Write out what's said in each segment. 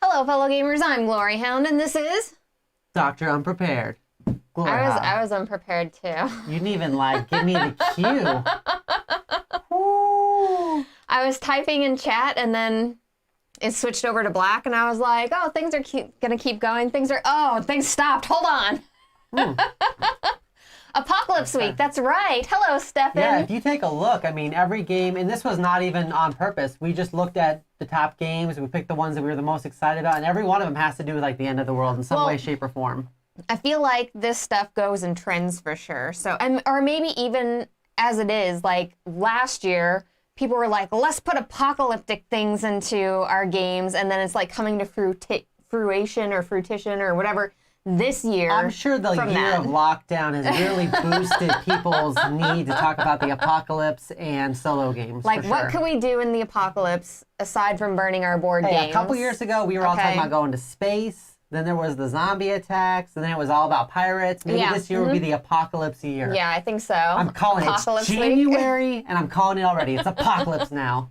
Hello, fellow gamers. I'm Gloryhound, and this is Dr. Unprepared. Gloryhogg. I was unprepared too. You didn't even give me the cue. Ooh. I was typing in chat, and then it switched over to black, and I was like, "Oh, things are gonna keep going. Things stopped. Hold on." Apocalypse Week. That's right. Hello, Stefan. Yeah, if you take a look, I mean, every game, and this was not even on purpose. We just looked at the top games. We picked the ones that we were the most excited about, and every one of them has to do with the end of the world in some way, shape, or form. I feel like this stuff goes in trends for sure. So, or maybe even as it is, like last year, people were like, let's put apocalyptic things into our games, and then it's like coming to fruition or whatever this year. I'm sure the year of lockdown has really boosted people's need to talk about the apocalypse and solo games. Like, what could we do in the apocalypse aside from burning our board games? A couple years ago, we were all talking about going to space. Then there was the zombie attacks, and then it was all about pirates. Maybe this year will be the apocalypse year. Yeah, I think so. I'm calling it January, and I'm calling it already. It's apocalypse now.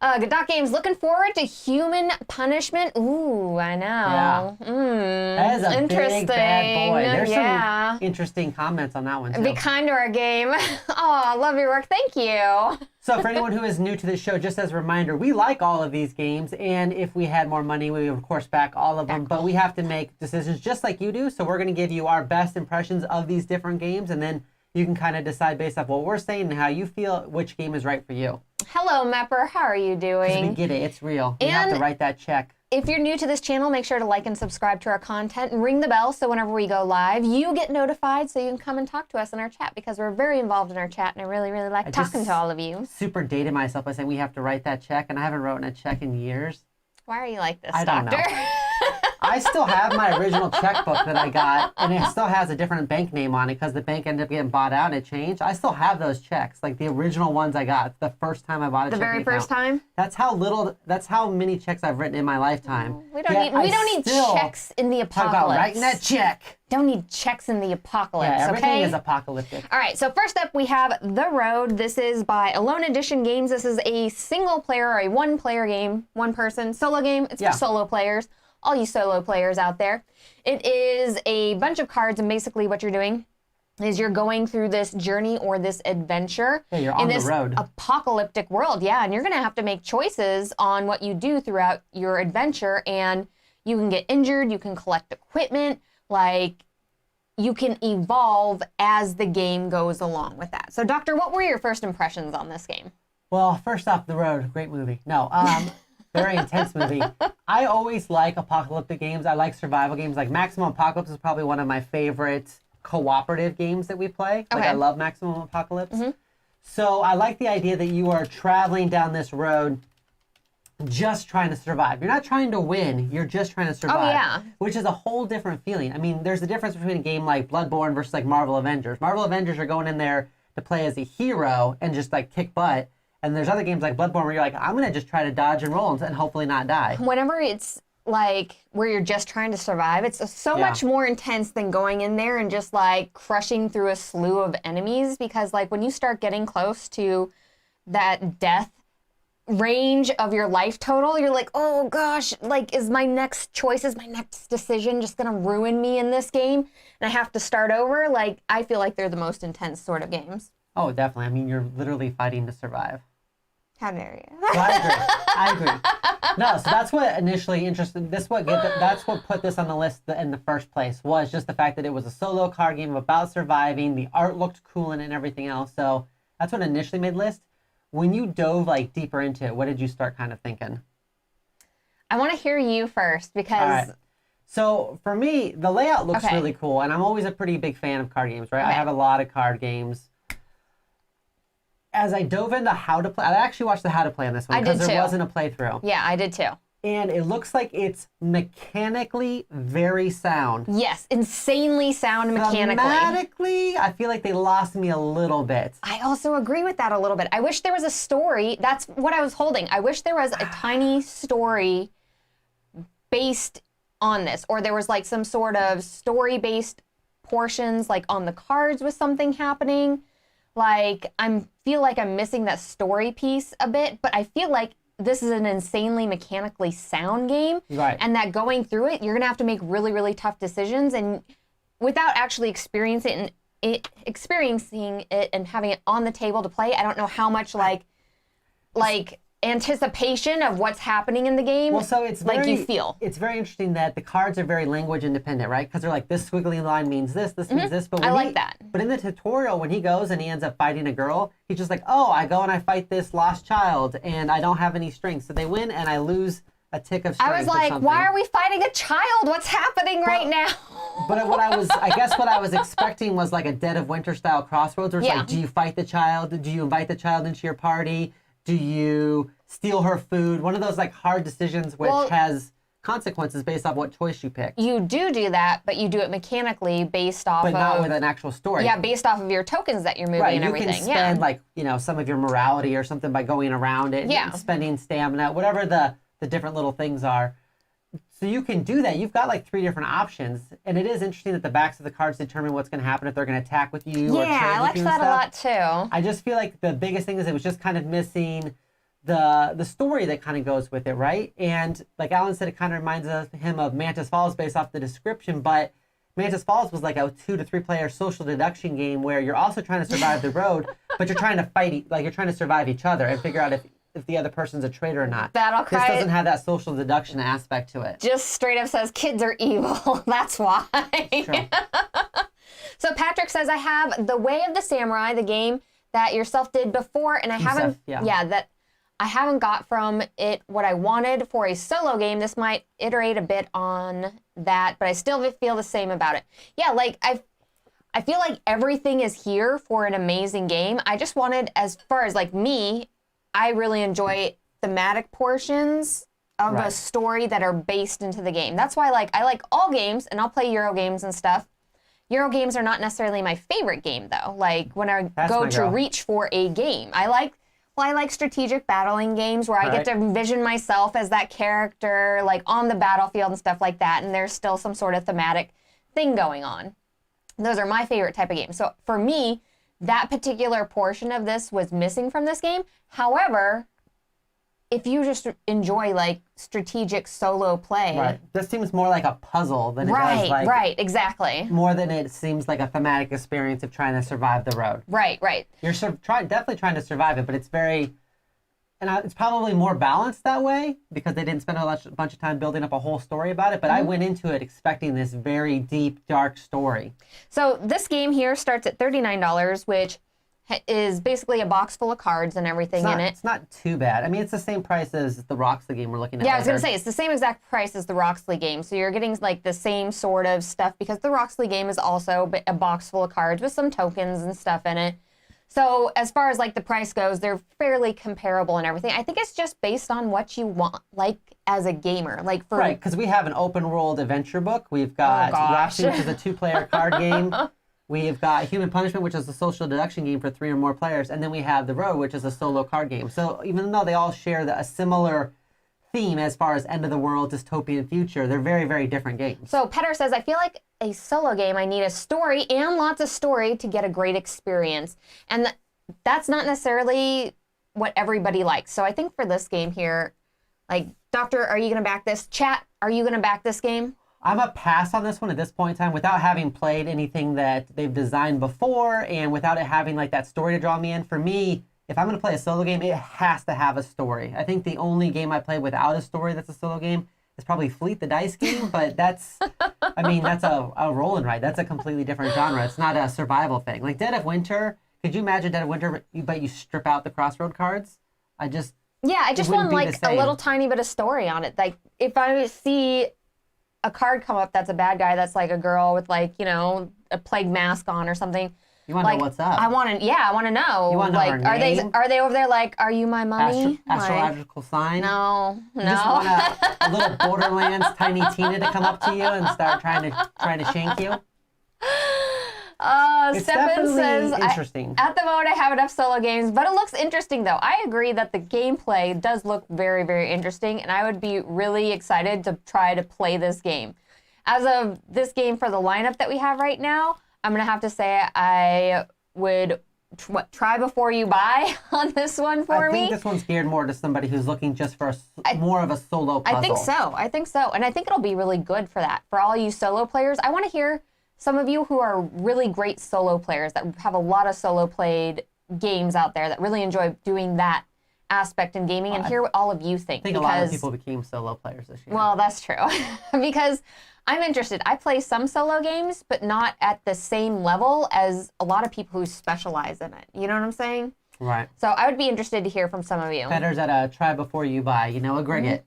Godot Games looking forward to human punishment. Ooh, I know. Yeah. That is a big bad boy. There's some interesting comments on that one, too. Be kind to our game. Oh, love your work. Thank you. So for anyone who is new to the show, just as a reminder, we like all of these games, and if we had more money, we would, of course, back all of them. But we have to make decisions just like you do, so we're going to give you our best impressions of these different games, and then you can kind of decide based off what we're saying and how you feel which game is right for you. Hello, Mepper. How are you doing? We get it. It's real. You have to write that check. If you're new to this channel, make sure to like and subscribe to our content and ring the bell so whenever we go live, you get notified so you can come and talk to us in our chat because we're very involved in our chat and I really, really like talking to all of you. Super dated myself by saying we have to write that check, and I haven't written a check in years. Why are you like this, I Doctor? don't know. I still have my original checkbook that I got, and it still has a different bank name on it because the bank ended up getting bought out and it changed. I still have those checks, like the original ones I got the first time I bought a check. The very first time? That's how many checks I've written in my lifetime. We don't need checks in the apocalypse. Talk about writing that check. Don't need checks in the apocalypse, yeah, everything is apocalyptic. All right, so first up we have The Road. This is by Alone Edition Games. This is a single player or a one-player game, one-person solo game. It's for solo players. All you solo players out there. It is a bunch of cards, and basically what you're doing is you're going through this journey or this adventure you're on in this the road. Apocalyptic world. Yeah, and you're going to have to make choices on what you do throughout your adventure, and you can get injured, you can collect equipment, like you can evolve as the game goes along with that. So, Doctor, what were your first impressions on this game? Well, first off, The Road, great movie. No, very intense movie. I always like apocalyptic games. I like survival games. Like Maximum Apocalypse is probably one of my favorite cooperative games that we play. Like I love Maximum Apocalypse. So I like the idea that you are traveling down this road just trying to survive. You're not trying to win. You're just trying to survive. Oh, yeah. Which is a whole different feeling. I mean, there's a difference between a game like Bloodborne versus like Marvel Avengers. Marvel Avengers are going in there to play as a hero and just like kick butt. And there's other games like Bloodborne where you're like, I'm going to just try to dodge and roll and hopefully not die. Whenever it's like where you're just trying to survive, it's so much more intense than going in there and just like crushing through a slew of enemies. Because like when you start getting close to that death range of your life total, you're like, oh gosh, like is my next decision just going to ruin me in this game? And I have to start over? Like, I feel like they're the most intense sort of games. Oh, definitely. I mean, you're literally fighting to survive. How dare you? So I agree. No, so that's what initially interested. That's what put this on the list in the first place, was just the fact that it was a solo card game about surviving. The art looked cool in it and everything else. So that's what initially made the list. When you dove like deeper into it, what did you start kind of thinking? I want to hear you first because. All right. So for me, the layout looks really cool, and I'm always a pretty big fan of card games, right? I have a lot of card games. As I dove into how to play, I actually watched the how to play on this one because there wasn't a playthrough. Yeah, I did too. And it looks like it's mechanically very sound. Yes, insanely sound mechanically. Thematically, I feel like they lost me a little bit. I also agree with that a little bit. I wish there was a story. That's what I was holding. I wish there was a tiny story based on this, or there was like some sort of story-based portions like on the cards with something happening. Like, feel like I'm missing that story piece a bit, but I feel like this is an insanely mechanically sound game. Right. And that going through it, you're going to have to make really, really tough decisions. And without actually experiencing it and having it on the table to play, I don't know how much like anticipation of what's happening in the game. Well, so it's like very, you feel. It's very interesting that the cards are very language independent, right? Because they're like, this squiggly line means this means this. But I like that. But in the tutorial, when he goes and he ends up fighting a girl, he's just like, oh, I go and I fight this lost child, and I don't have any strength. So they win, and I lose a tick of strength. I was like, why are we fighting a child? What's happening right now? But I guess what I was expecting was like a Dead of Winter style Crossroads, where it's like, do you fight the child? Do you invite the child into your party? Do you steal her food? One of those like hard decisions which has consequences based off what choice you pick. You do that, but you do it mechanically based off But not with an actual story. Yeah, based off of your tokens that you're moving and everything. You can spend like, some of your morality or something by going around it, spending stamina, whatever the different little things are. So you can do that. You've got like 3 different options. And it is interesting that the backs of the cards determine what's going to happen if they're going to attack with you or trade I with liked you that and a lot too. I just feel like the biggest thing is it was just kind of missing the story that kind of goes with it, right? And like Alan said, it kind of reminds him of Mantis Falls based off the description, but Mantis Falls was like a 2 to 3 player social deduction game where you're also trying to survive the road, but you're trying to fight, like you're trying to survive each other and figure out if the other person's a traitor or not. This doesn't have that social deduction aspect to it. Just straight up says kids are evil. That's why. True. So Patrick says, I have The Way of the Samurai, the game that yourself did before, and I haven't I haven't got from it what I wanted for a solo game. This might iterate a bit on that, but I still feel the same about it. Yeah, like I feel like everything is here for an amazing game. I just wanted, as far as like me, I really enjoy thematic portions of a story that are based into the game. That's why I like all games, and I'll play Euro games and stuff. Euro games are not necessarily my favorite game though. Like when I go to reach for a game, I like strategic battling games where I get to envision myself as that character, like on the battlefield and stuff like that, and there's still some sort of thematic thing going on. Those are my favorite type of games. So for me, that particular portion of this was missing from this game. However, if you just enjoy like strategic solo play. Right. This seems more like a puzzle than it does like. Right, exactly. More than it seems like a thematic experience of trying to survive the road. Right. You're definitely trying to survive it, but it's it's probably more balanced that way because they didn't spend a bunch of time building up a whole story about it, but I went into it expecting this very deep, dark story. So this game here starts at $39, which is basically a box full of cards and everything in it. It's not too bad. I mean, it's the same price as the Roxley game we're looking at. Yeah, I was going to say, it's the same exact price as the Roxley game. So you're getting like the same sort of stuff because the Roxley game is also a box full of cards with some tokens and stuff in it. So as far as like the price goes, they're fairly comparable and everything. I think it's just based on what you want, like as a gamer. Right, because we have an open world adventure book. We've got Roxley, which is a 2-player card game. We've got Human Punishment, which is a social deduction game for 3 or more players. And then we have The Road, which is a solo card game. So even though they all share a similar theme as far as end of the world, dystopian future, they're very, very different games. So Petter says, I feel like a solo game, I need a story and lots of story to get a great experience. And that's not necessarily what everybody likes. So I think for this game here, like, Doctor, are you going to back this? Chat, are you going to back this game? I'm a pass on this one at this point in time without having played anything that they've designed before and without it having like that story to draw me in. For me, if I'm going to play a solo game, it has to have a story. I think the only game I play without a story that's a solo game is probably Fleet the Dice game, but that's a roll and ride. That's a completely different genre. It's not a survival thing. Like Dead of Winter, could you imagine Dead of Winter, but you strip out the crossroad cards? I just want like a little tiny bit of story on it. Like if I see a card come up that's a bad guy, that's like a girl with like, a plague mask on or something. You want to know what's up? I want to know. You want to know like, her name? Are they over there like, are you my mummy? Astrological sign? No. You just want a little Borderlands Tiny Tina to come up to you and start trying to shank you? It's Stefan says, interesting. At the moment, I have enough solo games, but it looks interesting, though. I agree that the gameplay does look very, very interesting, and I would be really excited to try to play this game. As of this game for the lineup that we have right now, I'm going to have to say I would try before you buy on this one for me. I think this one's geared more to somebody who's looking just for more of a solo puzzle. I think so. And I think it'll be really good for that. For all you solo players, I want to hear some of you who are really great solo players that have a lot of solo played games out there that really enjoy doing that aspect in gaming and hear what all of you think. I think a lot of people became solo players this year. Well, that's true. Because I'm interested. I play some solo games, but not at the same level as a lot of people who specialize in it. You know what I'm saying? Right. So I would be interested to hear from some of you. Better's at a try before you buy, a Greg.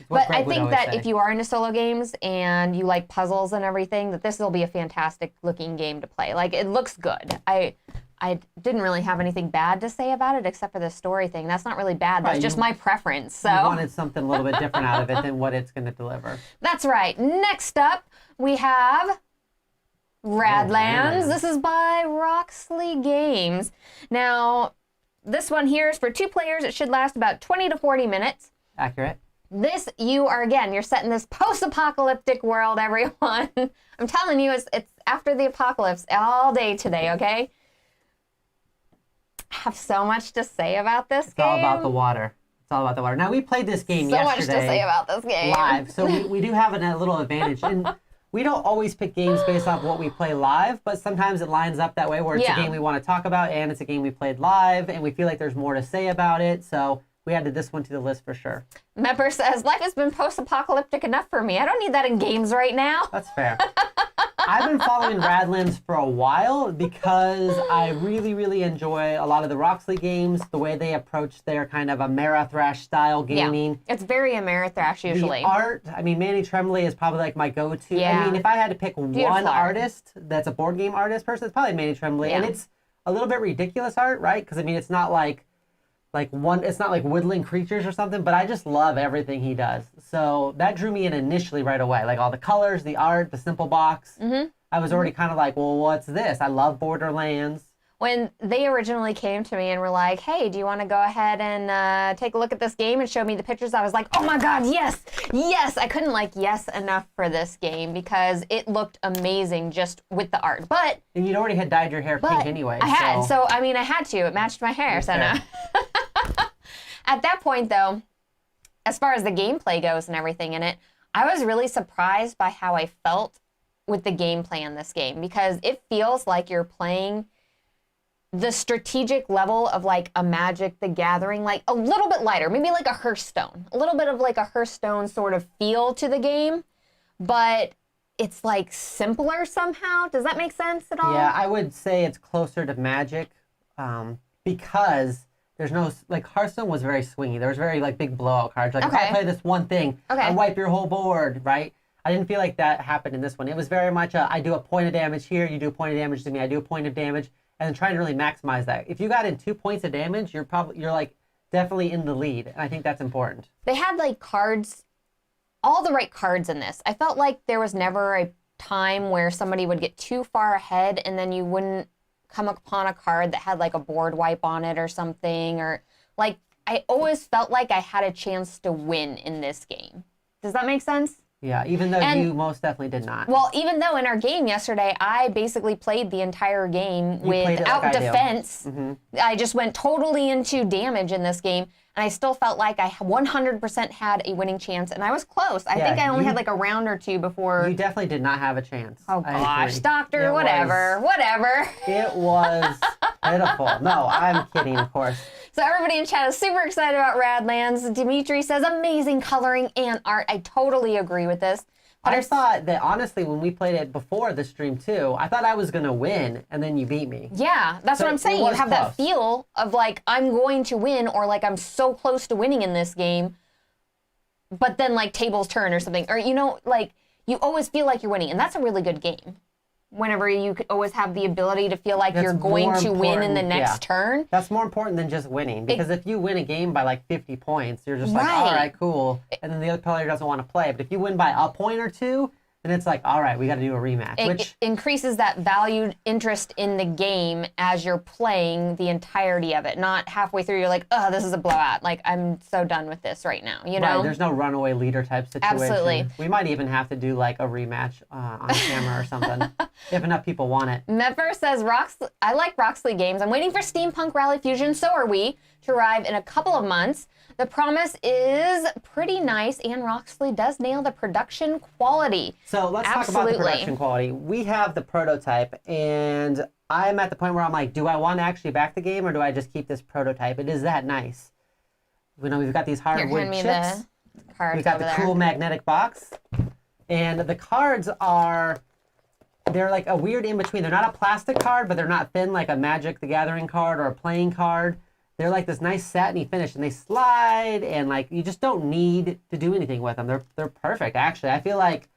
But I think that if you are into solo games and you like puzzles and everything, that this will be a fantastic looking game to play. Like, it looks good. I didn't really have anything bad to say about it except for the story thing. That's not really bad. That's just my preference. So you wanted something a little bit different out of it than what it's going to deliver. That's right. Next up, we have Radlands. This is by Roxley Games. Now, this one here is for 2 players. It should last about 20 to 40 minutes. Accurate. You're set in this post-apocalyptic world, everyone. I'm telling you, it's after the apocalypse all day today, okay? I have so much to say about this game. It's all about the water. Now, we played this game yesterday. So much to say about this game. Live, so we do have a little advantage. And we don't always pick games based off what we play live, but sometimes it lines up that way where it's a game we want to talk about and it's a game we played live and we feel like there's more to say about it. So we added this one to the list for sure. Mepper says, life has been post-apocalyptic enough for me. I don't need that in games right now. That's fair. I've been following Radlands for a while because I really, really enjoy a lot of the Roxley games, the way they approach their kind of Ameritrash style gaming. Yeah, it's very Ameritrash usually. The art, Manny Tremblay is probably like my go-to. Yeah. If I had to pick one artist that's a board game artist person, it's probably Manny Tremblay. Yeah. And it's a little bit ridiculous art, right? Because, it's not it's not like woodland creatures or something, but I just love everything he does. So that drew me in initially right away. Like all the colors, the art, the simple box. Mm-hmm. I was already kind of like, well, what's this? I love Borderlands. When they originally came to me and were like, hey, do you want to go ahead and take a look at this game and show me the pictures? I was like, oh my God, yes, yes. I couldn't yes enough for this game because it looked amazing just with the art. And you'd already had dyed your hair pink anyway. I had. So, I had to. It matched my hair. So no. At that point, though, as far as the gameplay goes and everything in it, I was really surprised by how I felt with the gameplay in this game because it feels like you're playing the strategic level of like a Magic the Gathering, like a little bit lighter, maybe like a Hearthstone, a little bit of like a Hearthstone sort of feel to the game, but it's like simpler somehow. Does that make sense at all? Yeah, I would say it's closer to Magic because there's no, Hearthstone was very swingy. There was very big blowout cards. If I play this one thing, I wipe your whole board, right? I didn't feel like that happened in this one. It was very much I do a point of damage here, you do a point of damage to me, I do a point of damage, and then trying to really maximize that. If you got in 2 points of damage, you're definitely in the lead, and I think that's important. They had cards, all the right cards in this. I felt like there was never a time where somebody would get too far ahead and then you wouldn't come upon a card that had a board wipe on it or something, or I always felt like I had a chance to win in this game. Does that make sense? Yeah, even though you most definitely did not. Well, even though in our game yesterday, I basically played the entire game without defense. Mm-hmm. I just went totally into damage in this game, and I still felt like I 100% had a winning chance, and I was close. I think I only had a round or two before. You definitely did not have a chance. Oh gosh, doctor, whatever. It was pitiful. No, I'm kidding, of course. So everybody in chat is super excited about Radlands. Dimitri says amazing coloring and art. I totally agree with this. But I thought that, honestly, when we played it before the stream, too, I thought I was going to win, and then you beat me. Yeah, that's what I'm saying. You have that feel of, I'm going to win, or, I'm so close to winning in this game, but then, tables turn or something. Or, you always feel like you're winning, and that's a really good game. Whenever you could always have the ability to feel like you're going to win in the next turn. That's more important than just winning. Because if you win a game by 50 points, you're just all right, cool. And then the other player doesn't want to play. But if you win by a point or two, And it's like, all right, we got to do a rematch. It increases that valued interest in the game as you're playing the entirety of it. Not halfway through, you're like, oh, this is a blowout. Like, I'm so done with this right now, you know? Right, there's no runaway leader type situation. Absolutely. We might even have to do like a rematch on camera or something, if enough people want it. Mepper says, I like Roxley games. I'm waiting for Steampunk Rally Fusion, so are we, to arrive in a couple of months. The promise is pretty nice, and Roxley does nail the production quality. So let's talk about the production quality. We have the prototype, and I'm at the point where I'm like, do I want to actually back the game, or do I just keep this prototype? It is that nice. You know, we've got these hardwood chips. We've got the cool magnetic box, and the cards they're like a weird in-between. They're not a plastic card, but they're not thin like a Magic the Gathering card or a playing card. They're like this nice satiny finish, and they slide, and like you just don't need to do anything with them. They're perfect, actually. I feel like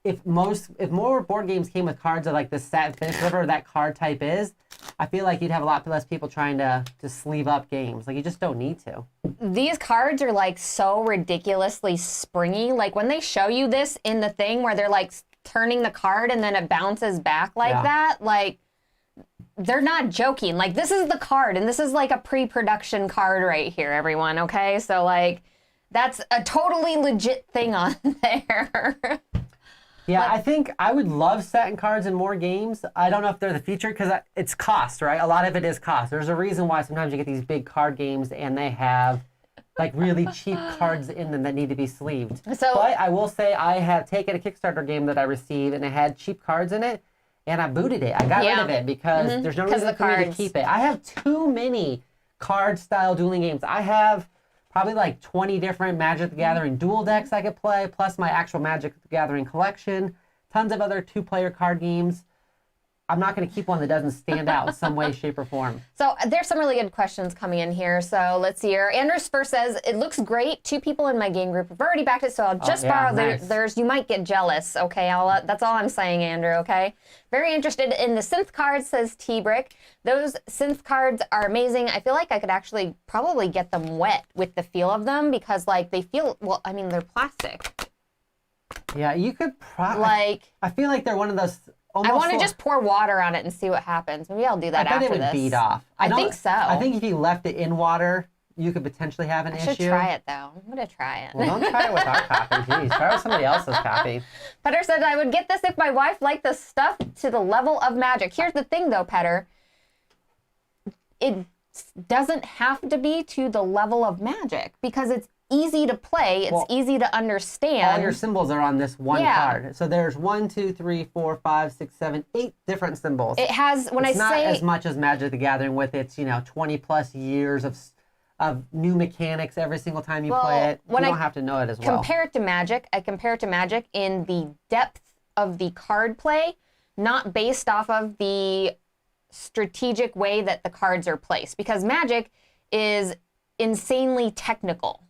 if more board games came with cards of like this satin finish, whatever that card type is, I feel like you'd have a lot less people trying to sleeve up games. Like, you just don't need to. These cards are like so ridiculously springy. Like when they show you this in the thing where they're like turning the card and then it bounces back like that, like, they're not joking. Like, this is the card, and this is like a pre-production card right here, everyone, okay? So, like, that's a totally legit thing on there. Yeah, I think I would love satin cards in more games. I don't know if they're the feature, because it's cost, right? A lot of it is cost. There's a reason why sometimes you get these big card games, and they have, like, really cheap cards in them that need to be sleeved. But I will say I have taken a Kickstarter game that I received, and it had cheap cards in it. And I booted it. I got rid of it because there's no reason for me to keep it. I have too many card-style dueling games. I have probably like 20 different Magic the Gathering dual decks I could play, plus my actual Magic the Gathering collection, tons of other two-player card games. I'm not going to keep one that doesn't stand out in some way, shape, or form. So there's some really good questions coming in here. So let's see here. Anders first says, it looks great. 2 people in my game group have already backed it, so I'll just borrow theirs. You might get jealous, okay? That's all I'm saying, Andrew, okay? Very interested in the synth cards, says T-Brick. Those synth cards are amazing. I feel like I could actually probably get them wet with the feel of them because, like, they feel, well, I mean, they're plastic. Yeah, you could probably... Like... I feel like they're one of those... I want to just pour water on it and see what happens. Maybe I'll do that after this. I bet it would bead off. I think so. I think if you left it in water, you could potentially have an issue. I should try it, though. I'm going to try it. Well, don't try it with our copy. Jeez, try it with somebody else's copy. Petter said, I would get this if my wife liked the stuff to the level of Magic. Here's the thing, though, Petter. It doesn't have to be to the level of Magic because it's easy to play. It's easy to understand. All your symbols are on this one card. So there's 1, 2, 3, 4, 5, 6, 7, 8 different symbols. It has, it's not as much as Magic the Gathering with its, 20 plus years of new mechanics every single time you play it. You don't have to know it as well. Compare it to Magic. I compare it to Magic in the depth of the card play, not based off of the strategic way that the cards are placed. Because Magic is insanely technical.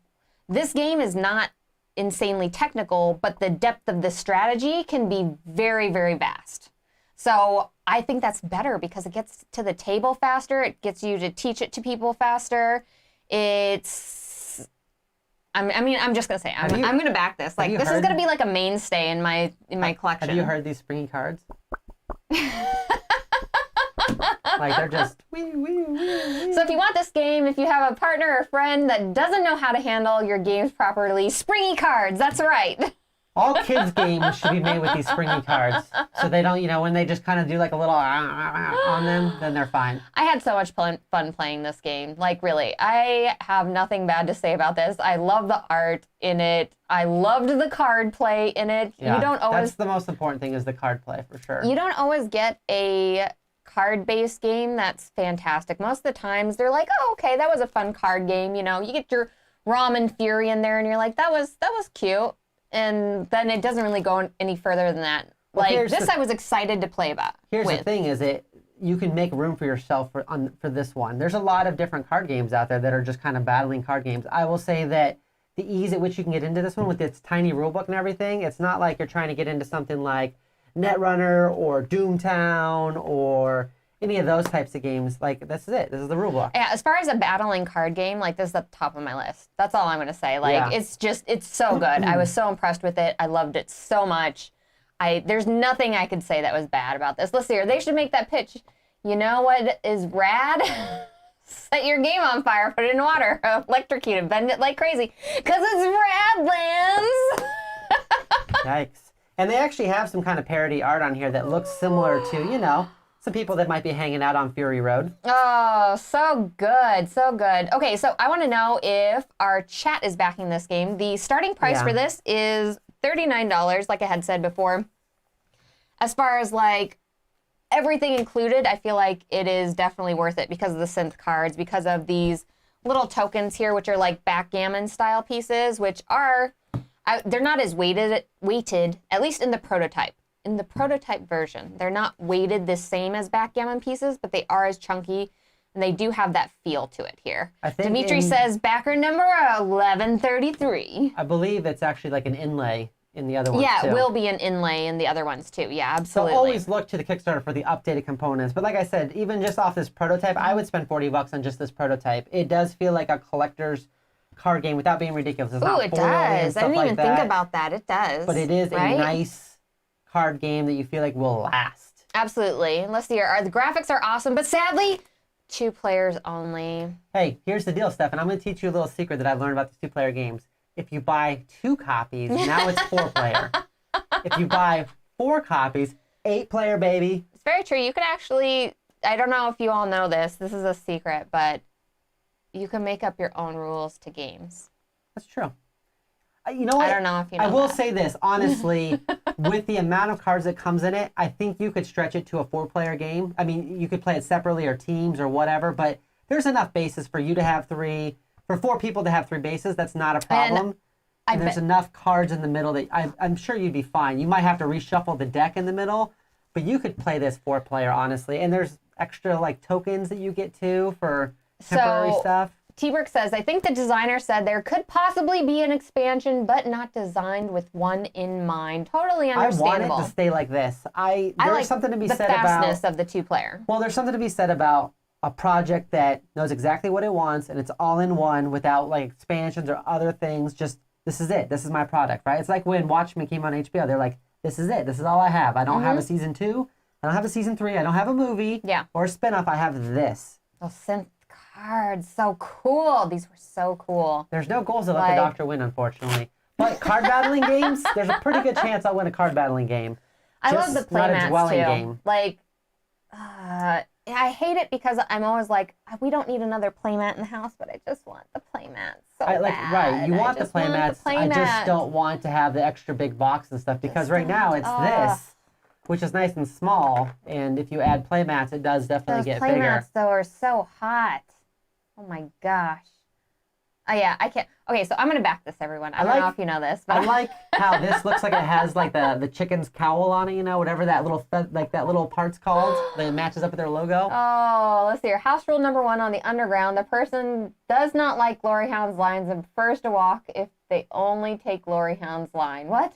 This game is not insanely technical, but the depth of the strategy can be very, very vast. So I think that's better because it gets to the table faster. It gets you to teach it to people faster. I'm just going to say, I'm going to back this. Like, this is going to be like a mainstay in my collection. Have you heard these springy cards? Like, they're just wee, wee, wee, wee. So if you want this game, if you have a partner or friend that doesn't know how to handle your games properly, springy cards, that's right. All kids' games should be made with these springy cards. So they don't, when they just kind of do like a little on them, then they're fine. I had so much fun playing this game. Like, really, I have nothing bad to say about this. I love the art in it. I loved the card play in it. Yeah, you don't always... That's the most important thing is the card play, for sure. You don't always get a card-based game that's fantastic. Most of the times, they're like, oh, okay, that was a fun card game. You get your Ramen Fury in there, and you're like, that was cute. And then it doesn't really go any further than that. Well, like, this I was excited to play about. Here's the thing is you can make room for yourself for this one. There's a lot of different card games out there that are just kind of battling card games. I will say that the ease at which you can get into this one with its tiny rule book and everything, it's not like you're trying to get into something like Netrunner or Doomtown or any of those types of games. Like, this is it. This is the rule book. Yeah, as far as a battling card game, like, this is at the top of my list. That's all I'm going to say. Like, it's so good. I was so impressed with it. I loved it so much. There's nothing I could say that was bad about this. Let's see here. They should make that pitch. You know what is rad? Set your game on fire, put it in water, electrocute it, bend it like crazy. Because it's Radlands! Yikes. And they actually have some kind of parody art on here that looks similar to, you know, some people that might be hanging out on Fury Road. Oh, so good, so good. Okay, so I want to know if our chat is backing this game. The starting price for this is $39, like I had said before. As far as like everything included, I feel like it is definitely worth it because of the synth cards, because of these little tokens here, which are like backgammon style pieces, which are, they're not as weighted, at least in the prototype. In the prototype version, they're not weighted the same as backgammon pieces, but they are as chunky, and they do have that feel to it here. I think Dimitri says backer number 1133. I believe it's actually like an inlay in the other ones Yeah, too. it will be an inlay in the other ones too. Yeah, absolutely. So always look to the Kickstarter for the updated components. But like I said, even just off this prototype, I would spend $40 on just this prototype. It does feel like a collector's card game without being ridiculous. It's not it foil and does. stuff I didn't like even that. think about that. It does. But it is right? a nice card game that you feel like will last. Absolutely. Let's see here. The graphics are awesome, but sadly, 2 players only. Hey, here's the deal, Steph, and I'm going to teach you a little secret that I've learned about these 2-player games. If you buy 2 copies, now it's 4-player. If you buy 4 copies, 8-player, baby. It's very true. You can actually, I don't know if you all know this. This is a secret, but you can make up your own rules to games. That's true. You know what? I don't know if you know I will that. say this, honestly, with the amount of cards that comes in it, I think you could stretch it to a 4-player game. I mean, you could play it separately or teams or whatever, but there's enough bases for you to have 3, for 4 people to have 3 bases. That's not a problem. And there's enough cards in the middle that I'm sure you'd be fine. You might have to reshuffle the deck in the middle, but you could play this 4-player, honestly. And there's extra like tokens that you get too for temporary stuff. T-Brick says, I think the designer said there could possibly be an expansion, but not designed with one in mind. Totally understandable. I want it to stay like this. There's like something to be the said about fastness of the 2-player. Well, there's something to be said about a project that knows exactly what it wants and it's all in one without like expansions or other things. Just this is it. This is my product, right? It's like when Watchmen came on HBO. They're like, this is it. This is all I have. I don't have a season 2. I don't have a season 3. I don't have a movie or a spinoff. I have this. Those synth cards, so cool. These were so cool. There's no goals to let the doctor win, unfortunately. But card battling games, there's a pretty good chance I'll win a card battling game. I love the playmats too. Game. Like, I hate it because I'm always like, we don't need another playmat in the house, but I just want the playmats so bad. Right, you want the playmats. I just don't want to have the extra big box and stuff because right now it's this, which is nice and small. And if you add playmats, it does definitely get bigger. Those playmats, though, are so hot. Oh my gosh. Oh yeah, I can't. Okay, so I'm gonna back this, everyone. I don't know if you know this, but I like how this looks like it has like the chicken's cowl on it, you know, whatever that little that little part's called that matches up with their logo. Oh, let's see here. House rule number 1 on the underground: the person does not like Gloryhound's lines and prefers to walk if they only take Gloryhound's line. What?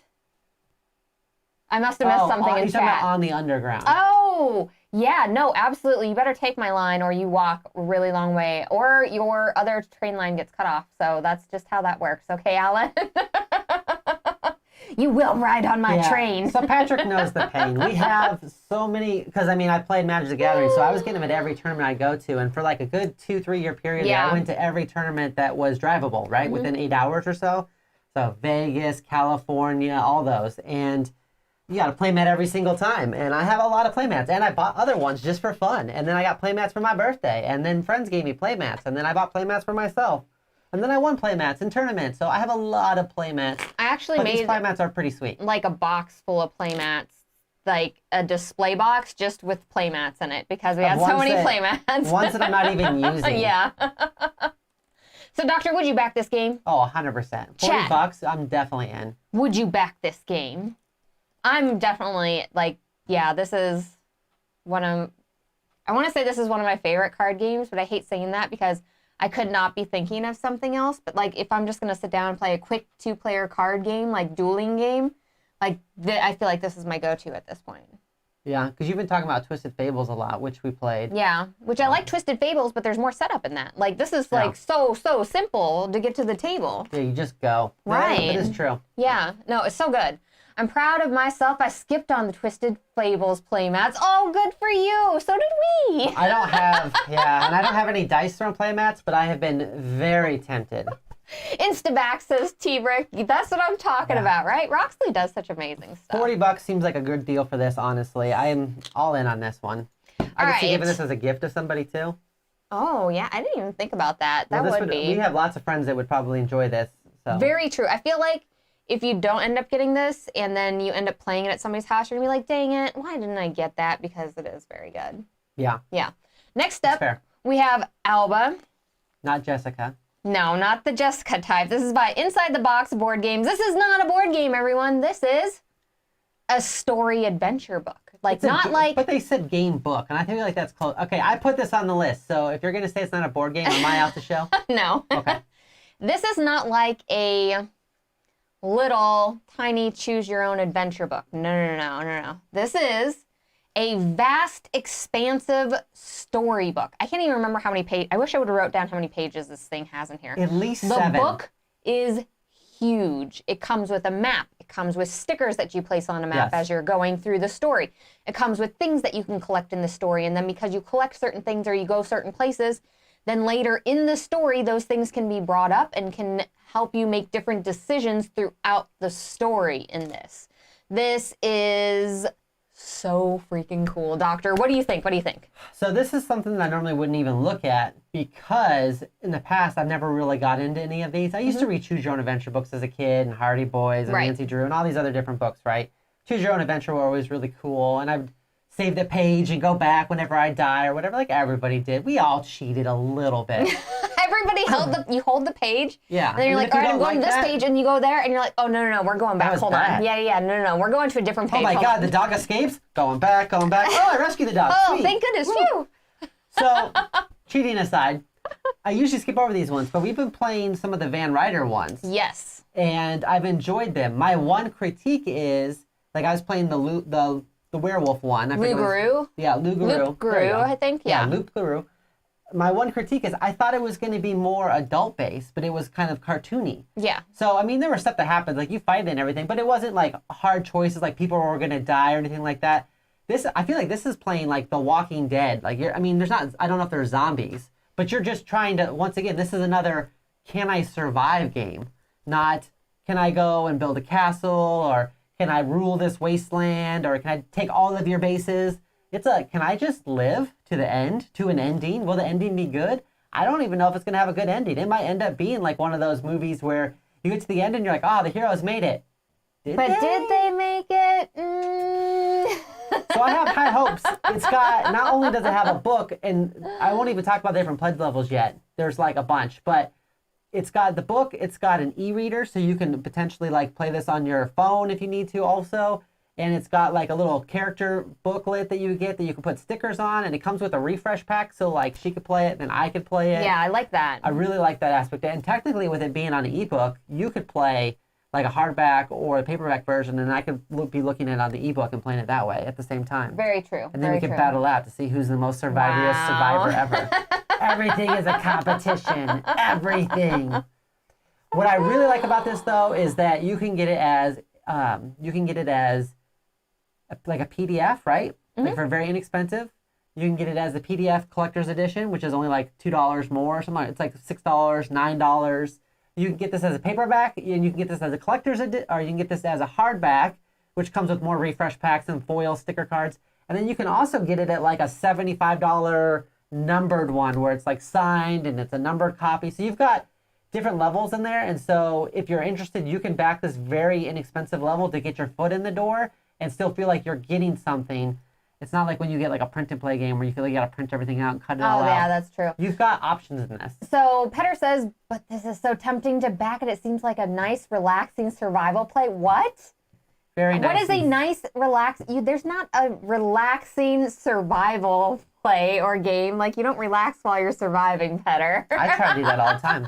I must have missed something in you're chat. talking about on the underground. Oh, yeah, no, absolutely. You better take my line or you walk a really long way or your other train line gets cut off. So that's just how that works. Okay, Alan? You will ride on my train. So Patrick knows the pain. We have so many, because I mean, I played Magic the Gathering, so I was getting them at every tournament I go to. And for like a good 2-3 year period, I went to every tournament that was drivable, right? Within 8 hours or so. So Vegas, California, all those. And you got a playmat every single time. And I have a lot of playmats. And I bought other ones just for fun. And then I got playmats for my birthday. And then friends gave me playmats. And then I bought playmats for myself. And then I won playmats in tournaments. So I have a lot of playmats. I actually made these playmats are pretty sweet. Like a box full of playmats. Like a display box just with playmats in it. Because we had so many playmats. Ones that I'm not even using. Yeah. So, Doctor, would you back this game? Oh, 100%. $40, I'm definitely in. Would you back this game? I'm definitely like, yeah, this is one of, I want to say this is one of my favorite card games, but I hate saying that because I could not be thinking of something else. But like, if I'm just going to sit down and play a quick 2-player card game, like dueling game, like I feel like this is my go-to at this point. Yeah, because you've been talking about Twisted Fables a lot, which we played. Yeah, which I like Twisted Fables, but there's more setup in that. Like, this is like so simple to get to the table. Yeah, you just go. Right. That is true. Yeah, no, it's so good. I'm proud of myself. I skipped on the Twisted Fables playmats. Oh, good for you. So did we. I don't have, and I don't have any dice thrown playmats, but I have been very tempted. Instaback says T-Brick. That's what I'm talking about, right? Roxley does such amazing stuff. $40 seems like a good deal for this, honestly. I am all in on this one. I could see giving this as a gift to somebody, too. Oh, yeah. I didn't even think about that. That would be. We have lots of friends that would probably enjoy this. So. Very true. I feel like if you don't end up getting this and then you end up playing it at somebody's house, you're going to be like, dang it, why didn't I get that? Because it is very good. Yeah. Yeah. Next up, we have Alba. Not Jessica. No, not the Jessica type. This is by Inside the Box Board Games. This is not a board game, everyone. This is a story adventure book. Like, not like... But they said game book, and I feel like that's close. Okay, I put this on the list, so if you're going to say it's not a board game, am I out the show? No. Okay. This is not like a little, tiny, choose-your-own-adventure book. No. This is a vast, expansive storybook. I can't even remember how many pages. I wish I would have wrote down how many pages this thing has in here. At least 7. The book is huge. It comes with a map. It comes with stickers that you place on a map as you're going through the story. It comes with things that you can collect in the story. And then because you collect certain things or you go certain places, then later in the story, those things can be brought up and can help you make different decisions throughout the story in this. This is so freaking cool. Doctor, what do you think? What do you think? So this is something that I normally wouldn't even look at because in the past, I've never really got into any of these. I used to read Choose Your Own Adventure books as a kid and Hardy Boys and Nancy Drew and all these other different books, right? Choose Your Own Adventure were always really cool. And I'd save the page and go back whenever I die or whatever, like everybody did. We all cheated a little bit. Everybody you hold the page. Yeah. And then you're like, all right, I'm going to this page, and you go there, and you're like, oh, no, we're going back. Hold on. Yeah, no, we're going to a different page. Oh my God, the dog escapes? Going back. Oh, I rescued the dog. Oh, Sweet. thank goodness. Phew. So, cheating aside, I usually skip over these ones, but we've been playing some of the Van Ryder ones. Yes. And I've enjoyed them. My one critique is, like I was playing the werewolf one. Loup-garou? Yeah, Loup-garou. Loup-garou, I think, yeah. Loup-garou. My one critique is I thought it was going to be more adult-based, but it was kind of cartoony. Yeah. So, I mean, there was stuff that happened, like you fight and everything, but it wasn't like hard choices, like people were going to die or anything like that. I feel like this is playing like The Walking Dead. Like, I don't know if there's zombies, but you're just trying to, once again, this is another can I survive game, not can I go and build a castle or can I rule this wasteland or can I take all of your bases? It's can I just live to the end, to an ending? Will the ending be good? I don't even know if it's going to have a good ending. It might end up being like one of those movies where you get to the end and you're like, the heroes made it. Did they make it? So I have high hopes. It's got, not only does it have a book, and I won't even talk about the different pledge levels yet. There's like a bunch, but it's got the book, it's got an e-reader, so you can potentially like play this on your phone if you need to also. And it's got like a little character booklet that you get that you can put stickers on, and it comes with a refresh pack, so like she could play it, then I could play it. Yeah, I like that. I really like that aspect. And technically with it being on an ebook, you could play like a hardback or a paperback version, and I could be looking at it on the ebook and playing it that way at the same time. Very true. And then we could battle out to see who's the most survivor ever. Everything is a competition. Everything. What I really like about this though is that you can get it as like a PDF, right? Mm-hmm. Like for very inexpensive. You can get it as the PDF collector's edition, which is only like $2 more or something. It's like $6, $9. You can get this as a paperback, and you can get this as a collector's edition, or you can get this as a hardback, which comes with more refresh packs and foil sticker cards. And then you can also get it at like a $75 numbered one where it's like signed and it's a numbered copy. So you've got different levels in there. And so if you're interested, you can back this very inexpensive level to get your foot in the door and still feel like you're getting something. It's not like when you get like a print and play game where you feel like you got to print everything out and cut it all out. Oh, yeah, that's true. You've got options in this. So Petter says, but this is so tempting to back it. It seems like a nice, relaxing survival play. What? Very nice. What is a nice, there's not a relaxing survival play or game. Like, you don't relax while you're surviving, Petter. I try to do that all the time.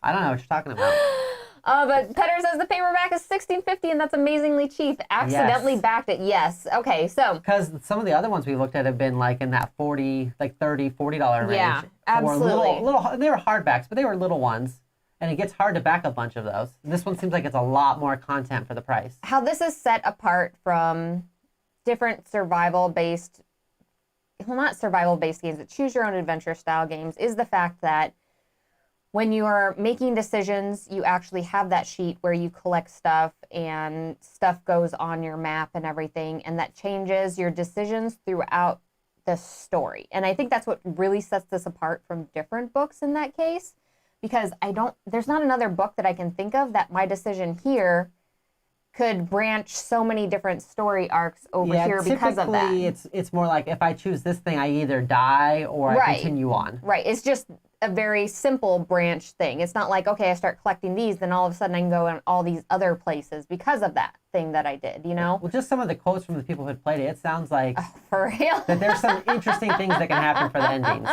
I don't know what you're talking about. But Petter says the paperback is $16.50 and that's amazingly cheap. Accidentally backed it. Yes. Okay, so. Because some of the other ones we looked at have been like in that $40, like $30, $40 range. Yeah, absolutely. Little, they were hardbacks, but they were little ones. And it gets hard to back a bunch of those. This one seems like it's a lot more content for the price. How this is set apart from different survival-based, well, not survival-based games, but choose-your-own-adventure style games, is the fact that when you are making decisions, you actually have that sheet where you collect stuff and stuff goes on your map and everything, and that changes your decisions throughout the story. And I think that's what really sets this apart from different books in that case, because there's not another book that I can think of that my decision here could branch so many different story arcs over here because of that. It's more like if I choose this thing, I either die or I continue on. Right. It's just a very simple branch thing. It's not like, okay, I start collecting these, then all of a sudden I can go in all these other places because of that thing that I did, you know? Well, just some of the quotes from the people who had played it, it sounds like for real? that there's some interesting things that can happen for the endings.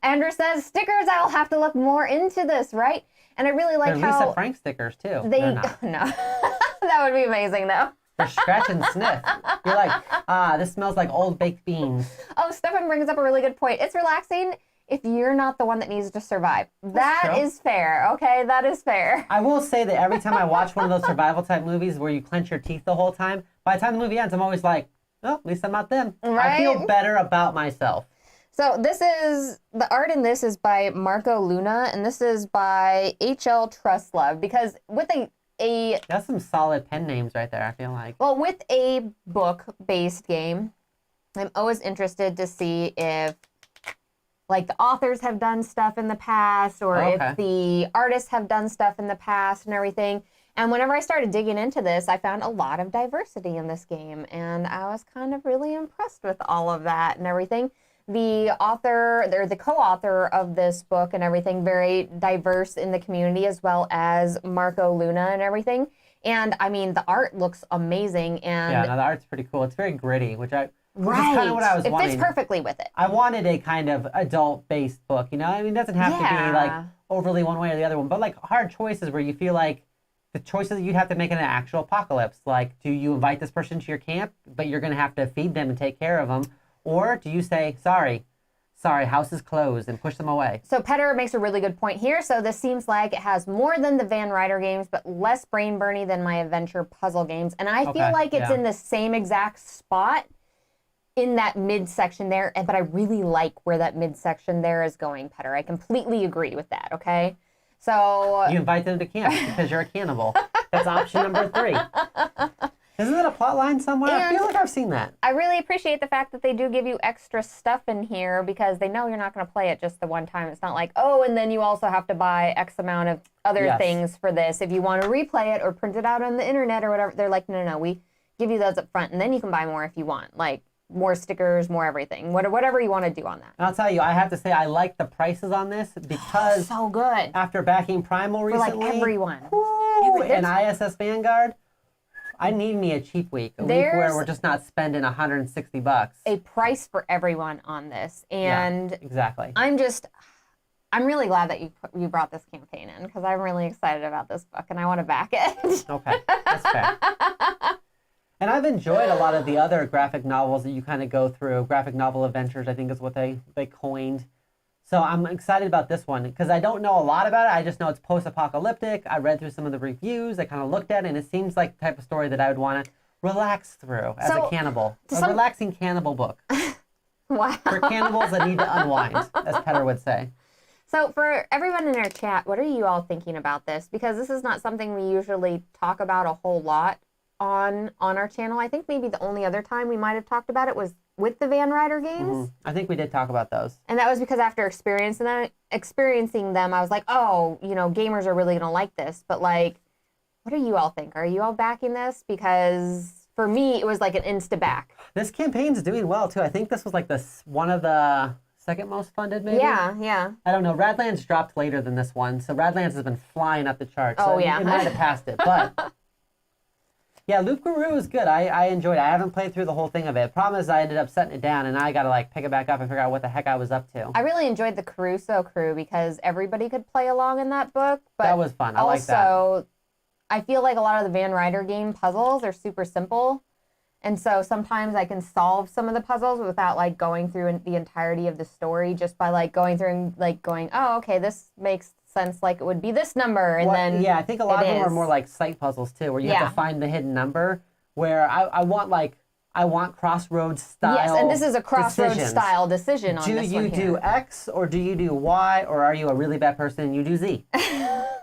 Andrew says, stickers, I'll have to look more into this, right? And I really like They're how... Lisa Frank stickers, too. They're not. No. That would be amazing, though. They're scratch and sniff. You're like, this smells like old baked beans. Oh, Stefan brings up a really good point. It's relaxing if you're not the one that needs to survive. That is fair, okay? That is fair. I will say that every time I watch one of those survival type movies where you clench your teeth the whole time, by the time the movie ends, I'm always like, oh, at least I'm not them. Right? I feel better about myself. So the art in this is by Marco Luna, and this is by H.L. Truslove, because with That's some solid pen names right there, I feel like. Well, with a book-based game, I'm always interested to see if, like, the authors have done stuff in the past, or if the artists have done stuff in the past and everything. And whenever I started digging into this, I found a lot of diversity in this game, and I was kind of really impressed with all of that and everything. The author, or the co-author of this book and everything, very diverse in the community, as well as Marco Luna and everything. And I mean, the art looks amazing. And yeah, no, the art's pretty cool. It's very gritty, which is kind of what I was wanting. It fits perfectly with it. I wanted a kind of adult-based book, you know? I mean, it doesn't have to be like overly one way or the other one, but like hard choices where you feel like the choices that you'd have to make in an actual apocalypse. Like, do you invite this person to your camp, but you're going to have to feed them and take care of them? Or do you say, sorry, house is closed, and push them away? So Petter makes a really good point here. So this seems like it has more than the Van Ryder games, but less brain-burny than my adventure puzzle games. And I feel like it's in the same exact spot in that midsection there, but I really like where that midsection there is going, Petter. I completely agree with that, okay? So... You invite them to camp because you're a cannibal. That's option number 3. Isn't that a plot line somewhere? I feel like I've seen that. I really appreciate the fact that they do give you extra stuff in here because they know you're not going to play it just the one time. It's not like, oh, and then you also have to buy X amount of other things for this. If you want to replay it or print it out on the internet or whatever, they're like, no, we give you those up front, and then you can buy more if you want. Like, more stickers, more everything. Whatever you want to do on that. And I'll tell you, I have to say, I like the prices on this because... so good. After backing Primal recently... For like everyone. And ISS Vanguard... I need me a cheap week. A week where we're just not spending $160. A price for everyone on this. And exactly. I'm really glad that you brought this campaign in because I'm really excited about this book and I want to back it. Okay, that's fair. And I've enjoyed a lot of the other graphic novels that you kind of go through. Graphic novel adventures, I think is what they coined. So I'm excited about this one because I don't know a lot about it. I just know it's post-apocalyptic. I read through some of the reviews. I kind of looked at it, and it seems like the type of story that I would want to relax through as a cannibal. A relaxing cannibal book. Wow. For cannibals that need to unwind, as Petter would say. So for everyone in our chat, what are you all thinking about this? Because this is not something we usually talk about a whole lot on our channel. I think maybe the only other time we might have talked about it was with the Van Ryder games. Mm-hmm. I think we did talk about those. And that was because after experiencing them, I was like, oh, gamers are really going to like this. But like, what do you all think? Are you all backing this? Because for me, it was like an insta-back. This campaign's doing well, too. I think this was like one of the second most funded, maybe? Yeah. I don't know. Radlands dropped later than this one. So Radlands has been flying up the charts. Oh, so yeah. It might have passed it. But... yeah, Loup Garou is good. I enjoyed it. I haven't played through the whole thing of it. Problem is I ended up setting it down, and I got to like pick it back up and figure out what the heck I was up to. I really enjoyed the Caruso crew because everybody could play along in that book. But that was fun. I like that. Also, I feel like a lot of the Van Ryder game puzzles are super simple. And so sometimes I can solve some of the puzzles without like going through the entirety of the story just by like going through and like going, oh, okay, this makes sense like it would be this number, and then yeah, I think a lot of them are is. more like sight puzzles too, where you have to find the hidden number. Where I want crossroads style. Yes, and this is a crossroads decisions. style decision on Do this you one do here. X or do you do Y, or are you a really bad person and you do Z?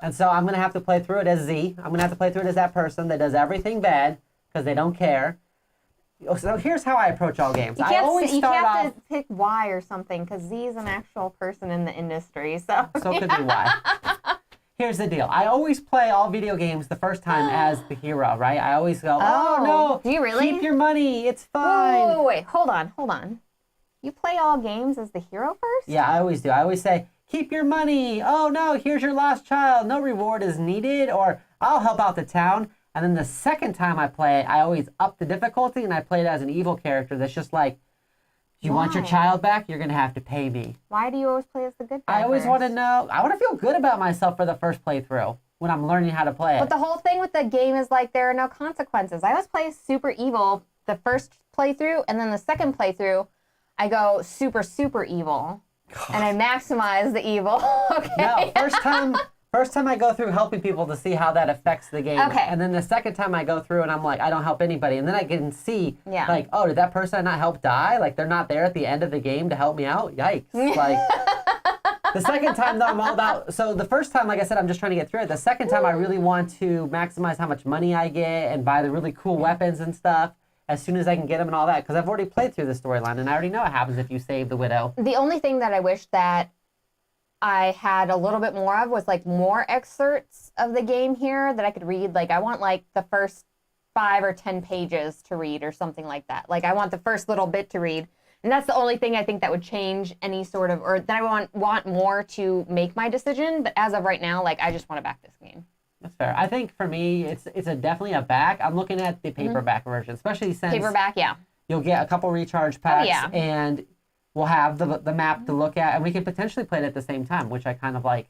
And so I'm gonna have to play through it as Z. I'm gonna have to play through it as that person that does everything bad because they don't care. So here's how I approach all games. You I can't, always start off. have to pick Y or something because Z is an actual person in the industry. So So could be Y. Here's the deal. I always play all video games the first time as the hero, right? I always go, oh no, do you really? keep your money, it's fine. Whoa, wait, hold on. You play all games as the hero first? Yeah, I always do. I always say, keep your money. Oh no, here's your lost child. No reward is needed, or I'll help out the town. And then the second time I play it, I always up the difficulty and I play it as an evil character that's just like, you want your child back? You're going to have to pay me. Why do you always play as the good guy I always first? want to know. I want to feel good about myself for the first playthrough when I'm learning how to play it. But the whole thing with the game is like there are no consequences. I always play super evil the first playthrough, and then the second playthrough, I go super, super evil. And I maximize the evil. Okay. No, first time I go through helping people to see how that affects the game. Okay. And then the second time I go through and I'm like, I don't help anybody. And then I can see, like, oh, did that person not help die? Like, they're not there at the end of the game to help me out? Yikes. Like, the second time, though, I'm all about... So the first time, like I said, I'm just trying to get through it. The second time, I really want to maximize how much money I get and buy the really cool weapons and stuff as soon as I can get them and all that. Because I've already played through the storyline, and I already know what happens if you save the widow. The only thing that I wish that I had a little bit more of was like more excerpts of the game here that I could read. Like I want like the first 5 or 10 pages to read or something like that. Like I want the first little bit to read. And that's the only thing I think that would change any sort of, or that I want more to make my decision. But as of right now, like I just want to back this game. That's fair. I think for me, it's definitely a back. I'm looking at the paperback version, especially since Paperback, yeah. You'll get a couple recharge packs and we'll have the map to look at, and we can potentially play it at the same time, which I kind of like.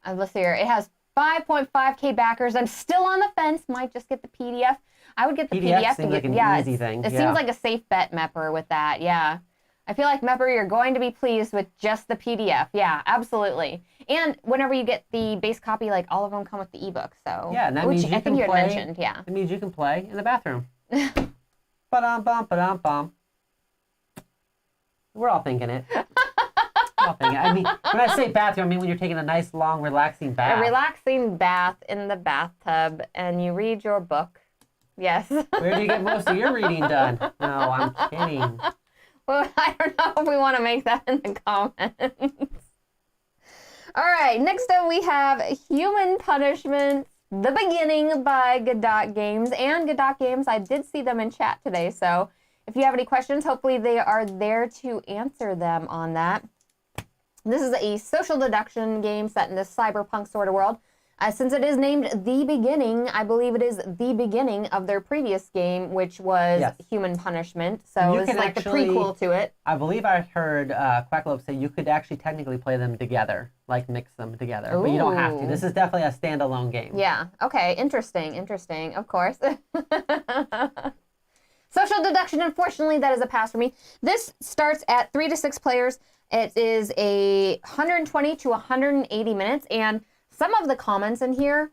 Let's see here. It has 5.5K backers. I'm still on the fence. Might just get the PDF. I would get the PDF seems like an easy thing. It seems like a safe bet, Mepper, with that. Yeah. I feel like, Mepper, you're going to be pleased with just the PDF. Yeah, absolutely. And whenever you get the base copy, like all of them come with the ebook. So yeah, and that means you I think can you had play. mentioned, yeah. It means you can play in the bathroom. Ba-dum-bum. We're all thinking it. I mean, when I say bathroom, I mean when you're taking a nice, long, relaxing bath. A relaxing bath in the bathtub, and you read your book. Yes. Where do you get most of your reading done? No, I'm kidding. Well, I don't know if we want to make that in the comments. All right, next up we have Human Punishment, The Beginning by Godot Games. And Godot Games, I did see them in chat today, so if you have any questions, hopefully they are there to answer them on that. This is a social deduction game set in this cyberpunk sort of world. Since it is named The Beginning, I believe it is the beginning of their previous game, which was Human Punishment. So it's like the prequel to it. I believe I heard Quackalope say you could actually technically play them together, like mix them together. Ooh. But you don't have to. This is definitely a standalone game. Yeah. Okay. Interesting. Of course. Social deduction, unfortunately, that is a pass for me. This starts at 3 to 6 players. It is a 120 to 180 minutes, and some of the comments in here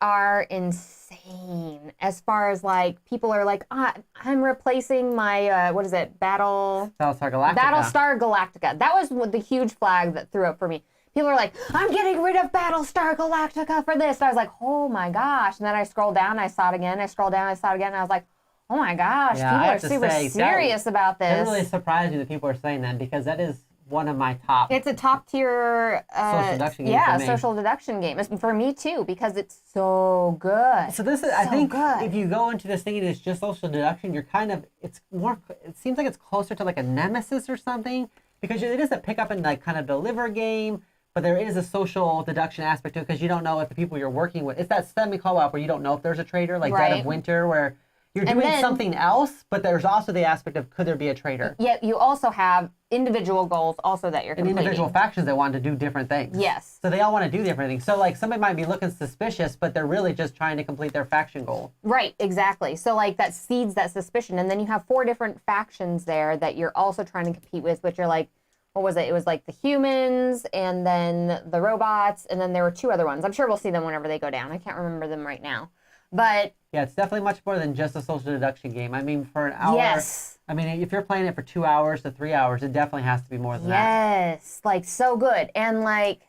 are insane as far as like people are like, I'm replacing my Battlestar Galactica. That was the huge flag that threw up for me. People are like, I'm getting rid of Battlestar Galactica for this. And I was like, oh my gosh. And then I scrolled down, I saw it again. I scrolled down, I saw it again. And I was like, oh my gosh, people are super serious about this. It really surprised me that people are saying that, because that is one of my top. It's a top tier social deduction game. Yeah, social deduction game. It's for me too, because it's so good. So this is, I think, if you go into this thinking it's just social deduction, you're kind of, it's more. It seems like it's closer to like a Nemesis or something, because it is a pick up and like kind of deliver game, but there is a social deduction aspect to it, because you don't know if the people you're working with. It's that semi-co-op where you don't know if there's a traitor, like Dead of Winter, where you're doing something else, but there's also the aspect of could there be a traitor? Yeah, you also have individual goals also that you're completing. And individual factions that want to do different things. Yes. So they all want to do different things. So like somebody might be looking suspicious, but they're really just trying to complete their faction goal. Right, exactly. So like that seeds that suspicion. And then you have 4 different factions there that you're also trying to compete with, which are like what was it? It was like the humans and then the robots, and then there were 2 other ones. I'm sure we'll see them whenever they go down. I can't remember them right now. But yeah, it's definitely much more than just a social deduction game. I mean, for an hour, yes. I mean, if you're playing it for 2 hours to 3 hours, it definitely has to be more than that. Yes, like so good. And like,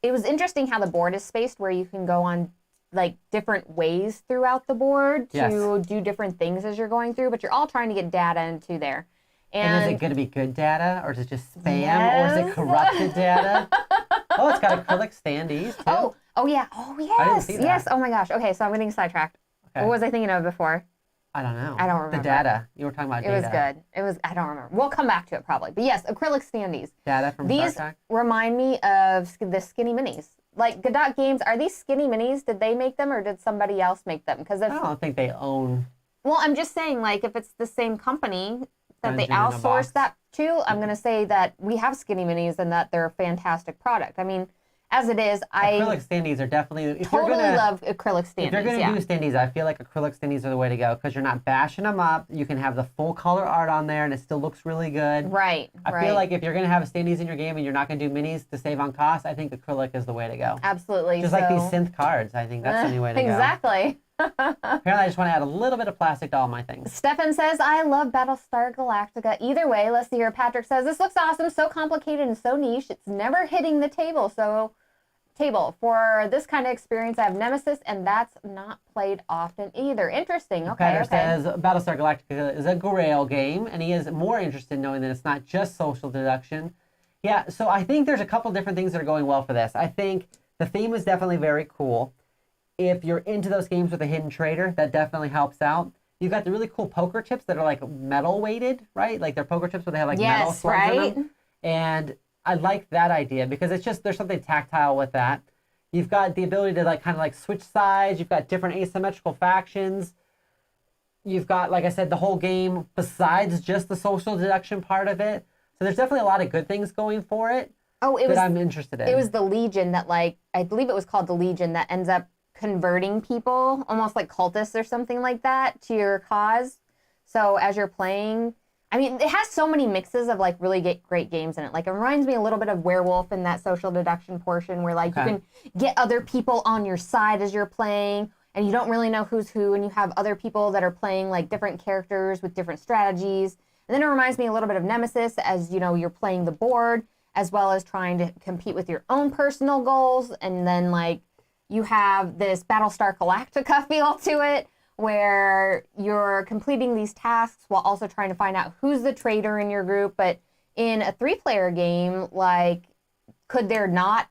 it was interesting how the board is spaced where you can go on like different ways throughout the board to do different things as you're going through, but you're all trying to get data into there. And is it going to be good data, or is it just spam, or is it corrupted data? Oh, it's got acrylic standees too. Oh yeah. Oh yes. I didn't see that. Yes. Oh my gosh. Okay, so I'm getting sidetracked. Okay. What was I thinking of before? I don't know. I don't remember. The data. You were talking about data. It was good. It was. I don't remember. We'll come back to it probably. But yes, acrylic standees. Data from These Star Trek? remind me of the Skinny Minis. Like Godot Games, are these Skinny Minis? Did they make them or did somebody else make them? Because I don't think they own. Well, I'm just saying, like, if it's the same company that they Dungeon in a box. outsource that to, I'm going to say that we have Skinny Minis and that they're a fantastic product. I mean, as it is, Acrylic standees are definitely... totally love acrylic standees. If you're going to do standees, I feel like acrylic standees are the way to go because you're not bashing them up. You can have the full color art on there and it still looks really good. Right, I feel like if you're going to have standees in your game and you're not going to do minis to save on cost, I think acrylic is the way to go. Absolutely. Just like these synth cards. I think that's the only way to go. Exactly. Apparently, I just want to add a little bit of plastic to all my things. Stefan says, I love Battlestar Galactica. Either way, let's see here. Patrick says, this looks awesome, so complicated and so niche. It's never hitting the table. For this kind of experience, I have Nemesis, and that's not played often either. Interesting. Okay. Patrick says, Battlestar Galactica is a Grail game, and he is more interested in knowing that it's not just social deduction. Yeah, so I think there's a couple different things that are going well for this. I think the theme is definitely very cool. If you're into those games with a hidden trader, that definitely helps out. You've got the really cool poker chips that are like metal weighted, right? Like they're poker chips where they have like metal slugs in them. And I like that idea because it's just, there's something tactile with that. You've got the ability to like kind of like switch sides. You've got different asymmetrical factions. You've got, like I said, the whole game besides just the social deduction part of it. So there's definitely a lot of good things going for it. I'm interested in. It was the Legion that I believe it was called the Legion that ends up converting people, almost like cultists or something like that, to your cause. So as you're playing, I mean, it has so many mixes of like really great games in it. Like it reminds me a little bit of Werewolf in that social deduction portion where like you can get other people on your side as you're playing and you don't really know who's who and you have other people that are playing like different characters with different strategies. And then it reminds me a little bit of Nemesis as, you know, you're playing the board as well as trying to compete with your own personal goals. And then like you have this Battlestar Galactica feel to it where you're completing these tasks while also trying to find out who's the traitor in your group. But in a 3-player game, like, could there not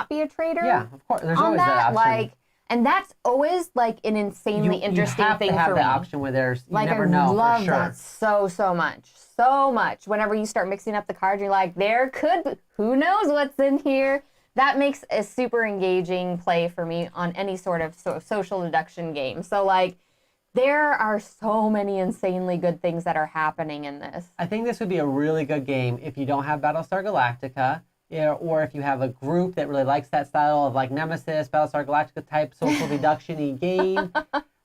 be a traitor? Yeah, of course. There's always that option. Like, and that's always like an insanely interesting thing for me. You have to have the option where there's, you never know for sure. I love that so much. So much. Whenever you start mixing up the cards, you're like, who knows what's in here? That makes a super engaging play for me on any sort of social deduction game. So, like, there are so many insanely good things that are happening in this. I think this would be a really good game if you don't have Battlestar Galactica, or if you have a group that really likes that style of, like, Nemesis, Battlestar Galactica type social deduction-y game.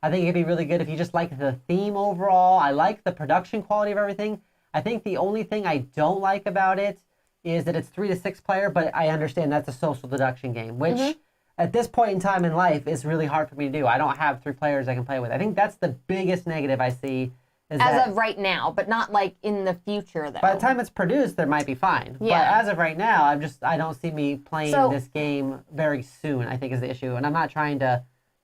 I think it'd be really good if you just like the theme overall. I like the production quality of everything. I think the only thing I don't like about it is that it's 3 to 6 player, but I understand that's a social deduction game, which at this point in time in life is really hard for me to do. I don't have 3 players I can play with. I think that's the biggest negative I see. As of right now, but not like in the future though. By the time it's produced, there might be fine. Yeah. But as of right now, I don't see me playing this game very soon, I think is the issue. And I'm not trying to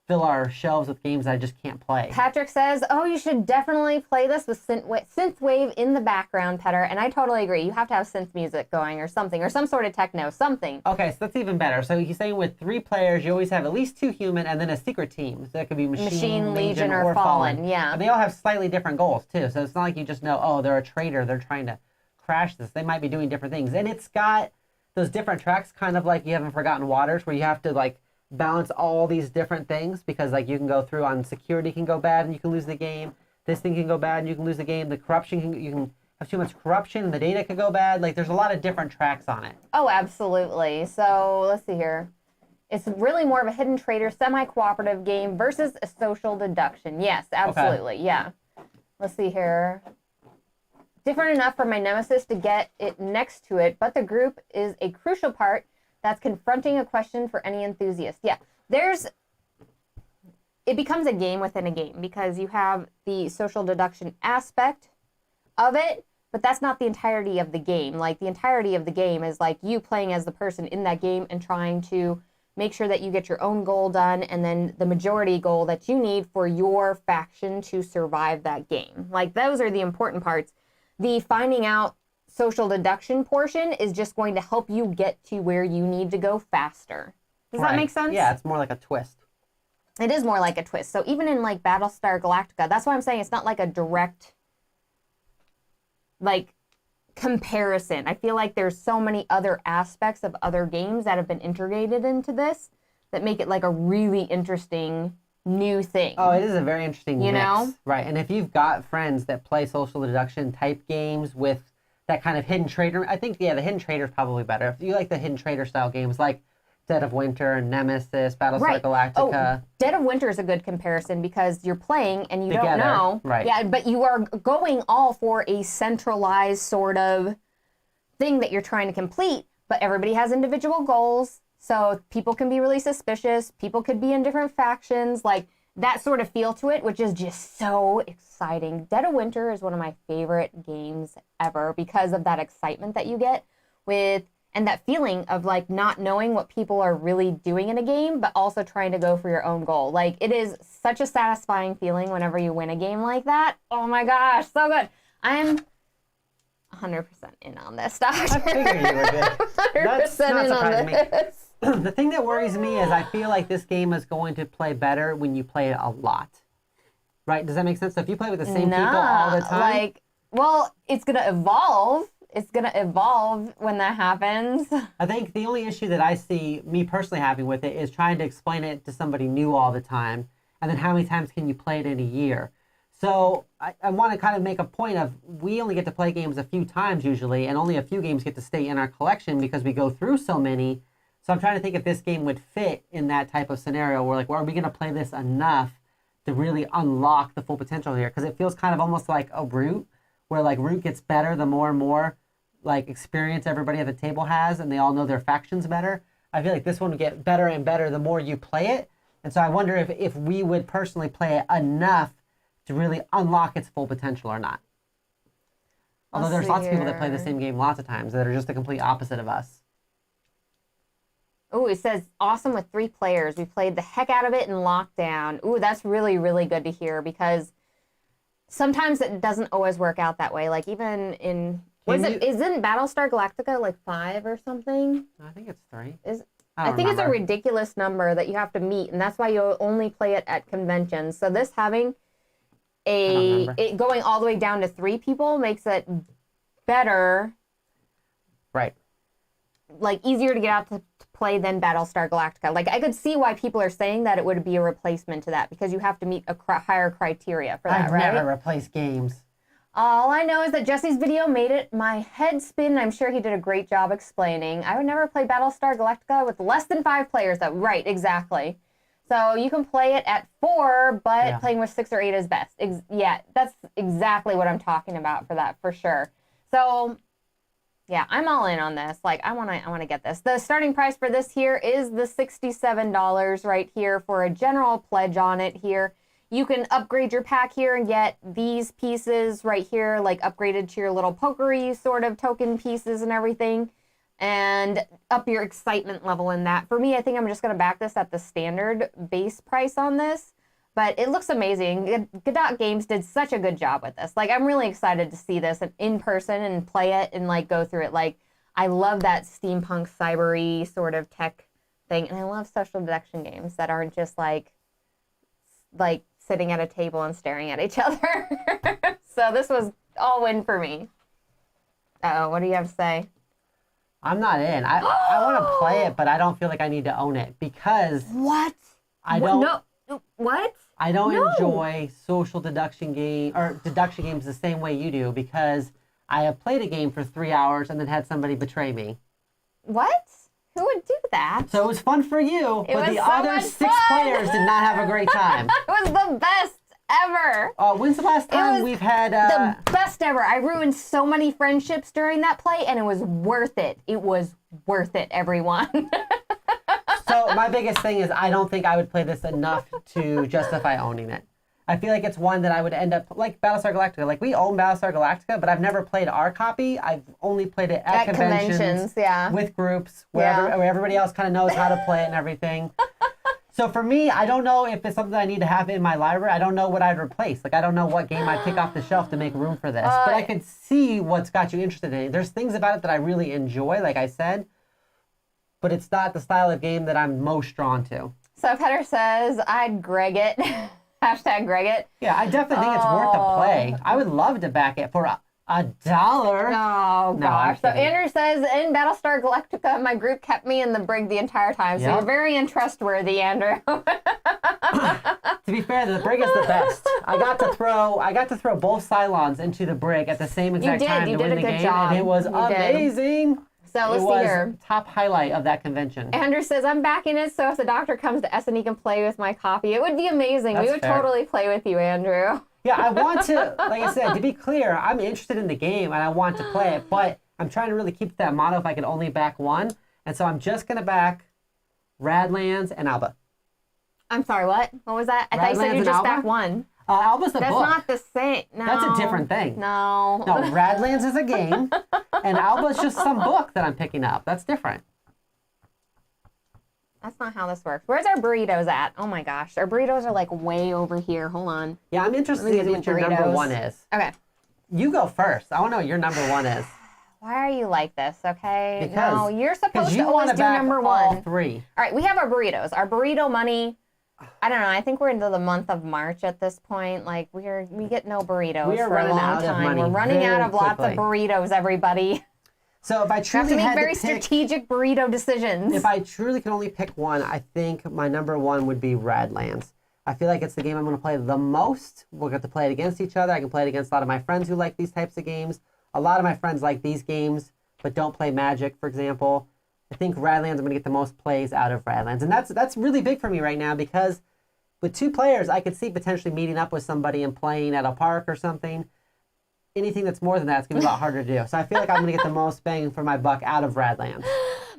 fill our shelves with games I just can't play. Patrick says, oh, you should definitely play this with synthwave in the background, Petter. And I totally agree. You have to have synth music going or something, or some sort of techno, something. Okay, so that's even better. So he's saying with 3 players, you always have at least 2 human and then a secret team. So that could be Machine, Legion, or Fallen. Yeah. And they all have slightly different goals, too. So it's not like you just know, oh, they're a traitor. They're trying to crash this. They might be doing different things. And it's got those different tracks, kind of like You Haven't Forgotten Waters, where you have to, like, balance all these different things because like you can go through on security can go bad and you can lose the game. This thing can go bad and you can lose the game. The corruption you can have too much corruption and the data could go bad. Like there's a lot of different tracks on it. Oh, absolutely. So let's see here. It's really more of a hidden traitor, semi-cooperative game versus a social deduction. Yes, absolutely. Okay. Yeah. Let's see here. different enough for my nemesis to get it next to it, but the group is a crucial part that's confronting a question for any enthusiast. Yeah, it becomes a game within a game because you have the social deduction aspect of it, but that's not the entirety of the game. Like, the entirety of the game is like you playing as the person in that game and trying to make sure that you get your own goal done, and then the majority goal that you need for your faction to survive that game. Like, those are the important parts. The finding out social deduction portion is just going to help you get to where you need to go faster. Does that make sense? Yeah, it's more like a twist. It is more like a twist. So even in like Battlestar Galactica, that's why I'm saying it's not like a direct like comparison. I feel like there's so many other aspects of other games that have been integrated into this that make it like a really interesting new thing. Oh, it is a very interesting mix. know? Right. And if you've got friends that play social deduction type games with that kind of hidden trader, I think, yeah, the hidden trader is probably better. If you like the hidden trader style games like Dead of Winter and Nemesis, Battlestar Galactica. Oh, Dead of Winter is a good comparison because you're playing and you Together, don't know. right. Yeah, but you are going all for a centralized sort of thing that you're trying to complete, but everybody has individual goals. So people can be really suspicious. People could be in different factions. Like, that sort of feel to it, which is just so exciting. Dead of Winter is one of my favorite games ever because of that excitement that you get with, and that feeling of like not knowing what people are really doing in a game, but also trying to go for your own goal. Like, it is such a satisfying feeling whenever you win a game like that. Oh my gosh, so good. I'm 100% in on this stuff. I figured you were good. 100% That's not in on surprising me. this. The thing that worries me is I feel like this game is going to play better when you play it a lot. Right? Does that make sense? So if you play with the same people all the time. Like, well, it's going to evolve. It's going to evolve when that happens. I think the only issue that I see me personally having with it is trying to explain it to somebody new all the time. And then how many times can you play it in a year? So I want to kind of make a point of we only get to play games a few times usually, and only a few games get to stay in our collection because we go through so many. So I'm trying to think if this game would fit in that type of scenario where, like, well, are we going to play this enough to really unlock the full potential here? Because it feels kind of almost like a Root, where, like, Root gets better the more and more, like, experience everybody at the table has, and they all know their factions better. I feel like this one would get better and better the more you play it. And so I wonder if we would personally play it enough to really unlock its full potential or not. Although there's lots of people that play the same game lots of times that are just the complete opposite of us. Oh, it says awesome with 3 players. We played the heck out of it in lockdown. Ooh, that's really, really good to hear because sometimes it doesn't always work out that way. Like, even in, isn't Battlestar Galactica like 5 or something? I think it's 3. I think it's a ridiculous number that you have to meet, and that's why you'll only play it at conventions. So this having it going all the way down to 3 people makes it better. Right. Like, easier to get out to play than Battlestar Galactica. Like, I could see why people are saying that it would be a replacement to that because you have to meet a higher criteria for that, right? I've never replaced games. All I know is that Jesse's video made it my head spin. I'm sure he did a great job explaining. I would never play Battlestar Galactica with less than 5 players, though. Right, exactly. So you can play it at 4, but playing with 6 or 8 is best. Yeah, that's exactly what I'm talking about for that, for sure. So, yeah, I'm all in on this. Like, I want to get this. The starting price for this here is the $67 right here for a general pledge on it here. You can upgrade your pack here and get these pieces right here, like upgraded to your little pokery sort of token pieces and everything, and up your excitement level in that. For me, I think I'm just going to back this at the standard base price on this, but it looks amazing. Godot Games did such a good job with this. Like, I'm really excited to see this in person and play it and, like, go through it. Like, I love that steampunk, cyber-y sort of tech thing, and I love social deduction games that aren't just, like sitting at a table and staring at each other. So this was all win for me. Uh-oh, what do you have to say? I'm not in. I want to play it, but I don't feel like I need to own it because what? I don't. No. What? I don't enjoy social deduction games the same way you do because I have played a game for 3 hours and then had somebody betray me. What? Who would do that? So it was fun for you, but the other 6 players did not have a great time. It was the best ever. When's the last time we've had... the best ever. I ruined so many friendships during that play, and it was worth it. It was worth it, everyone. So my biggest thing is I don't think I would play this enough to justify owning it. I feel like it's one that I would end up, like Battlestar Galactica. Like, we own Battlestar Galactica, but I've never played our copy. I've only played it at conventions yeah. with groups where everybody else kind of knows how to play it and everything. So for me, I don't know if it's something I need to have in my library. I don't know what I'd replace. Like, I don't know what game I'd pick off the shelf to make room for this. But I could see what's got you interested in it. There's things about it that I really enjoy, like I said, but it's not the style of game that I'm most drawn to. So Petter says, I'd Greg it. Hashtag Greg it. Yeah, I definitely think it's worth a play. I would love to back it for $1. Oh, gosh. So Andrew says, in Battlestar Galactica, my group kept me in the brig the entire time. So you're very untrustworthy, Andrew. To be fair, the brig is the best. I got to throw both Cylons into the brig at the same exact time to win the game. And it was amazing. So let's see here. Top highlight of that convention. Andrew says, I'm backing it, so if the doctor comes to Essen, he can play with my copy. It would be amazing. We would totally play with you, Andrew. Yeah, I want to, like I said, to be clear, I'm interested in the game and I want to play it, but I'm trying to really keep that motto if I can only back one. And so I'm just going to back Radlands and Alba. I'm sorry, what? What was that? I thought you said you just backed one. Alba's the book. That's not the same. No. That's a different thing. No. No, Radlands is a game, and Alba's just some book that I'm picking up. That's different. That's not how this works. Where's our burritos at? Oh my gosh. Our burritos are like way over here. Hold on. Yeah, I'm interested in what your number one is. Okay. You go first. I want to know what your number one is. Why are you like this, okay? Because no, you're supposed you to always do number one. All three. All right, we have our burritos. Our burrito money, I don't know. I think we're into the month of March at this point. Like, we get no burritos for a long time. We're running out of lots of burritos, everybody. So if I truly have to make very strategic burrito decisions. If I truly can only pick one, I think my number one would be Radlands. I feel like it's the game I'm going to play the most. We'll get to play it against each other. I can play it against a lot of my friends who like these types of games. A lot of my friends like these games, but don't play Magic, for example. I think Radlands, I'm going to get the most plays out of Radlands. And that's really big for me right now because with two players, I could see potentially meeting up with somebody and playing at a park or something. Anything that's more than that, it's going to be a lot harder to do. So I feel like I'm going to get the most bang for my buck out of Radlands.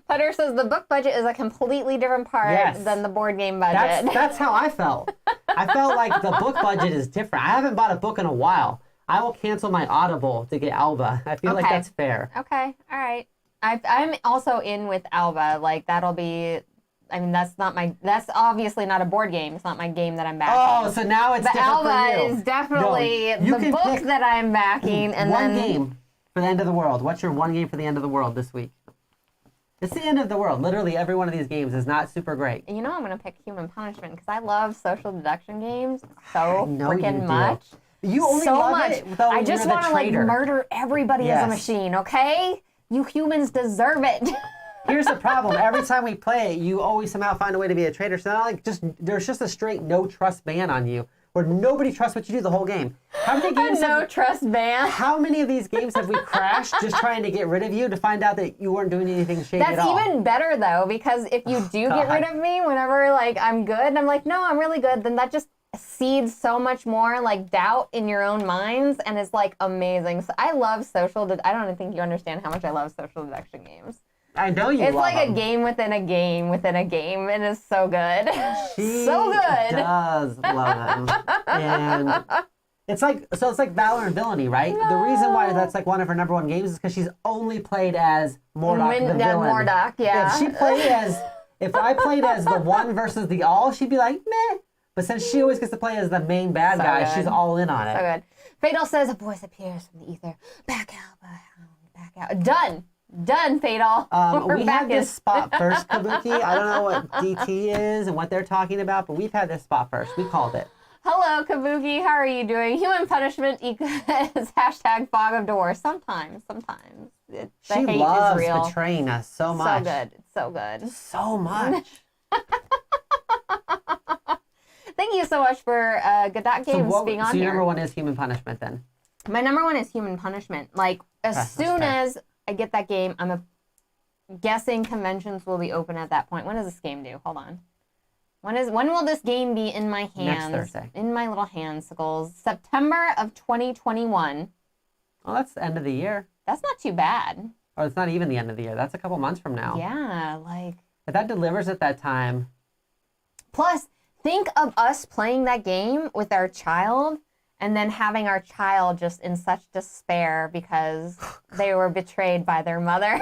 Putter says the book budget is a completely different part than the board game budget. That's how I felt. I felt like the book budget is different. I haven't bought a book in a while. I will cancel my Audible to get Alba. I feel like that's fair. Okay, all right. I'm also in with Alba. Like, that'll be... I mean, that's obviously not a board game. It's not my game that I'm backing. Oh, so now it's different Alba for you. is definitely the book that I'm backing. And one game for the end of the world. What's your one game for the end of the world this week? It's the end of the world. Literally every one of these games is not super great. You know I'm going to pick Human Punishment because I love social deduction games so freaking much. You only so love much. It, though, I just want to like murder everybody as a machine, okay? You humans deserve it. Here's the problem. Every time we play it, you always somehow find a way to be a traitor. So not like there's just a straight no trust ban on you, where nobody trusts what you do the whole game. How many games? Trust ban. How many of these games have we crashed just trying to get rid of you to find out that you weren't doing anything shady at all? That's even better though, because if you do get rid of me whenever like I'm good, and I'm like, no, I'm really good, then that just seeds so much more like doubt in your own minds, and it's like amazing. So I love I don't think you understand how much I love social deduction games. I know you love It's like them. a game within a game within a game. It is so good. She so good. does love them. And it's like Valor and Villainy, right? No. The reason why that's like one of her number one games is because she's only played as Mordok the villain. Mordok, yeah. If I played as the one versus the all, she'd be like, meh. But since she always gets to play as the main bad guy, she's all in on it. So good. Fatal says, a voice appears from the ether. Back out. Done, Fatal. We have this spot first, Kabuki. I don't know what DT is and what they're talking about, but we've had this spot first. We called it. Hello, Kabuki. How are you doing? Human punishment equals hashtag fog of divorce. Sometimes. She loves betraying us so much. So good. It's so good. So much. Thank you so much for Godot Games being on here. So your number one is Human Punishment then? My number one is Human Punishment. Like, as soon as I get that game, I'm guessing conventions will be open at that point. When does this game do? Hold on. When will this game be in my hands? Next Thursday. In my little handsicles. September of 2021. Well, that's the end of the year. That's not too bad. Or it's not even the end of the year. That's a couple months from now. Yeah, like... If that delivers at that time... Plus, think of us playing that game with our child and then having our child just in such despair because they were betrayed by their mother.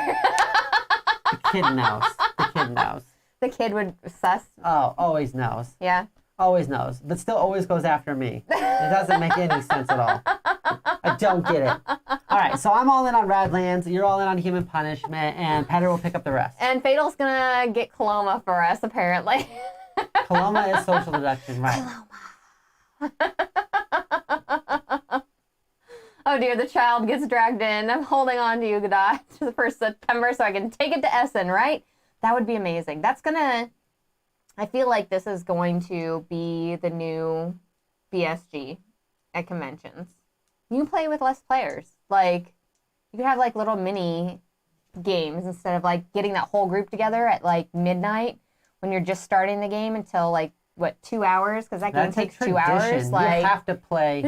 The kid knows. The kid knows. The kid would sus. Oh, always knows. Yeah. Always knows. But still always goes after me. It doesn't make any sense at all. I don't get it. All right, so I'm all in on Radlands. You're all in on Human Punishment. And Petter will pick up the rest. And Fatal's going to get Coloma for us, apparently. Coloma is social deduction, right. Oh dear, the child gets dragged in. I'm holding on to you, Godot, to the 1st of September so I can take it to Essen, right? That would be amazing. I feel like this is going to be the new BSG at conventions. You can play with less players. Like, you could have like little mini games instead of like getting that whole group together at like midnight when you're just starting the game until like, what, 2 hours? Because that game takes 2 hours. Like, you have to play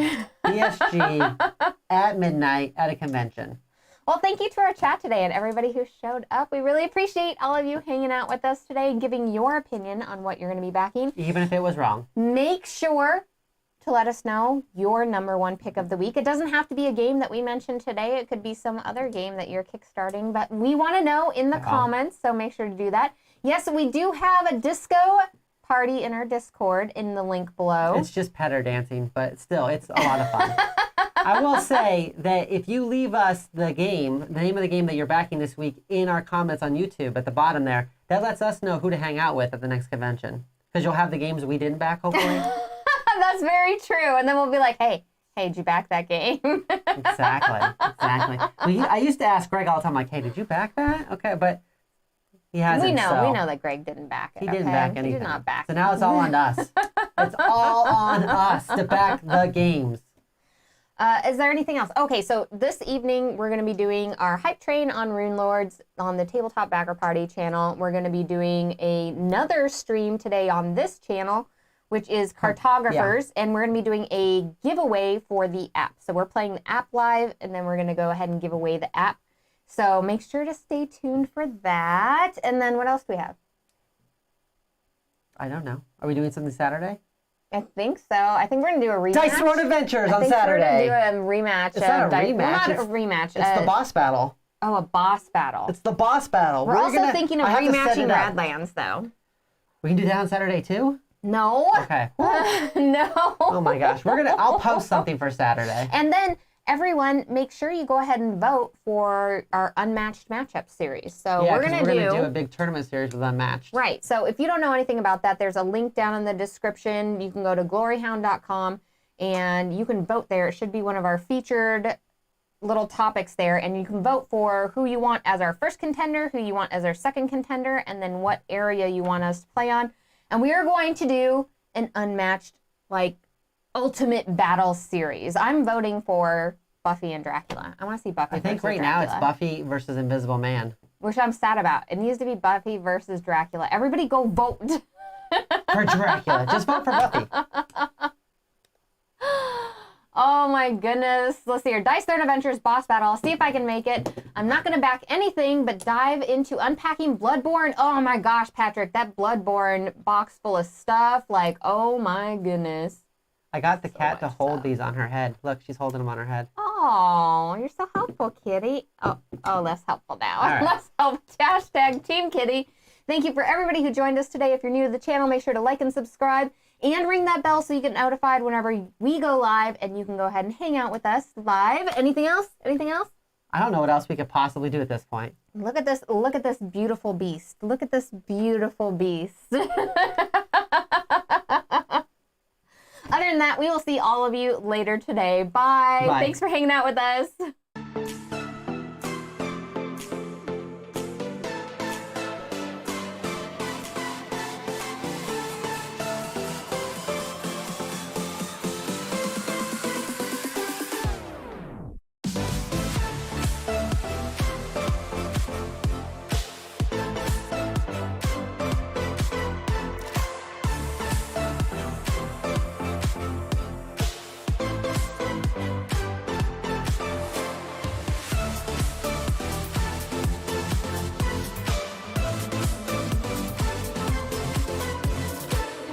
BSG at midnight at a convention. Well, thank you to our chat today and everybody who showed up. We really appreciate all of you hanging out with us today and giving your opinion on what you're going to be backing. Even if it was wrong. Make sure to let us know your #1 pick of the week. It doesn't have to be a game that we mentioned today. It could be some other game that you're kickstarting, but we want to know in the comments, so make sure to do that. Yes, we do have a disco party in our Discord in the link below. It's just Petter dancing, but still, it's a lot of fun. I will say that if you leave us the name of the game that you're backing this week in our comments on YouTube at the bottom there, that lets us know who to hang out with at the next convention. Because you'll have the games we didn't back, hopefully. That's very true. And then we'll be like, hey, did you back that game? Exactly. Well, I used to ask Greg all the time, like, hey, did you back that? Okay, but he hasn't. We know that Greg didn't back it. He didn't back anything. He did not back it. So now it's all on us. It's all on us to back the games. Is there anything else? Okay, so this evening we're going to be doing our hype train on Rune Lords on the Tabletop Backer Party channel. We're going to be doing another stream today on this channel, which is Cartographers, and we're going to be doing a giveaway for the app. So we're playing the app live, and then we're going to go ahead and give away the app. So make sure to stay tuned for that. And then what else do we have? I don't know. Are we doing something Saturday? I think so. I think we're going to do a rematch. Dice Road Adventures on Saturday. We're going to do a rematch. It's not a rematch. Well, not a rematch. It's the boss battle. Oh, a boss battle. It's the boss battle. We're also thinking of rematching Radlands, though. We can do that on Saturday, too? No. Okay. No. Oh, my gosh. I'll post something for Saturday. And then, everyone, make sure you go ahead and vote for our Unmatched Matchup series. So we're going to do a big tournament series with Unmatched. Right. So if you don't know anything about that, there's a link down in the description. You can go to gloryhound.com and you can vote there. It should be one of our featured little topics there. And you can vote for who you want as our first contender, who you want as our second contender, and then what area you want us to play on. And we are going to do an Unmatched, Ultimate Battle series. I'm voting for Buffy and Dracula. I want to see Buffy versus Dracula. I think right now it's Buffy versus Invisible Man. Which I'm sad about. It needs to be Buffy versus Dracula. Everybody go vote. For Dracula. Just vote for Buffy. Oh my goodness. Let's see here. Dice Throne Adventures boss battle. I'll see if I can make it. I'm not going to back anything but dive into unpacking Bloodborne. Oh my gosh, Patrick. That Bloodborne box full of stuff. Oh my goodness. I got the cat to hold these on her head. Look, she's holding them on her head. Oh, you're so helpful, kitty. Oh, less helpful now. All right. Less helpful. Hashtag Team Kitty. Thank you for everybody who joined us today. If you're new to the channel, make sure to like and subscribe and ring that bell so you get notified whenever we go live, and you can go ahead and hang out with us live. Anything else? Anything else? I don't know what else we could possibly do at this point. Look at this. Look at this beautiful beast. Look at this beautiful beast. Other than that, we will see all of you later today. Bye. Bye. Thanks for hanging out with us.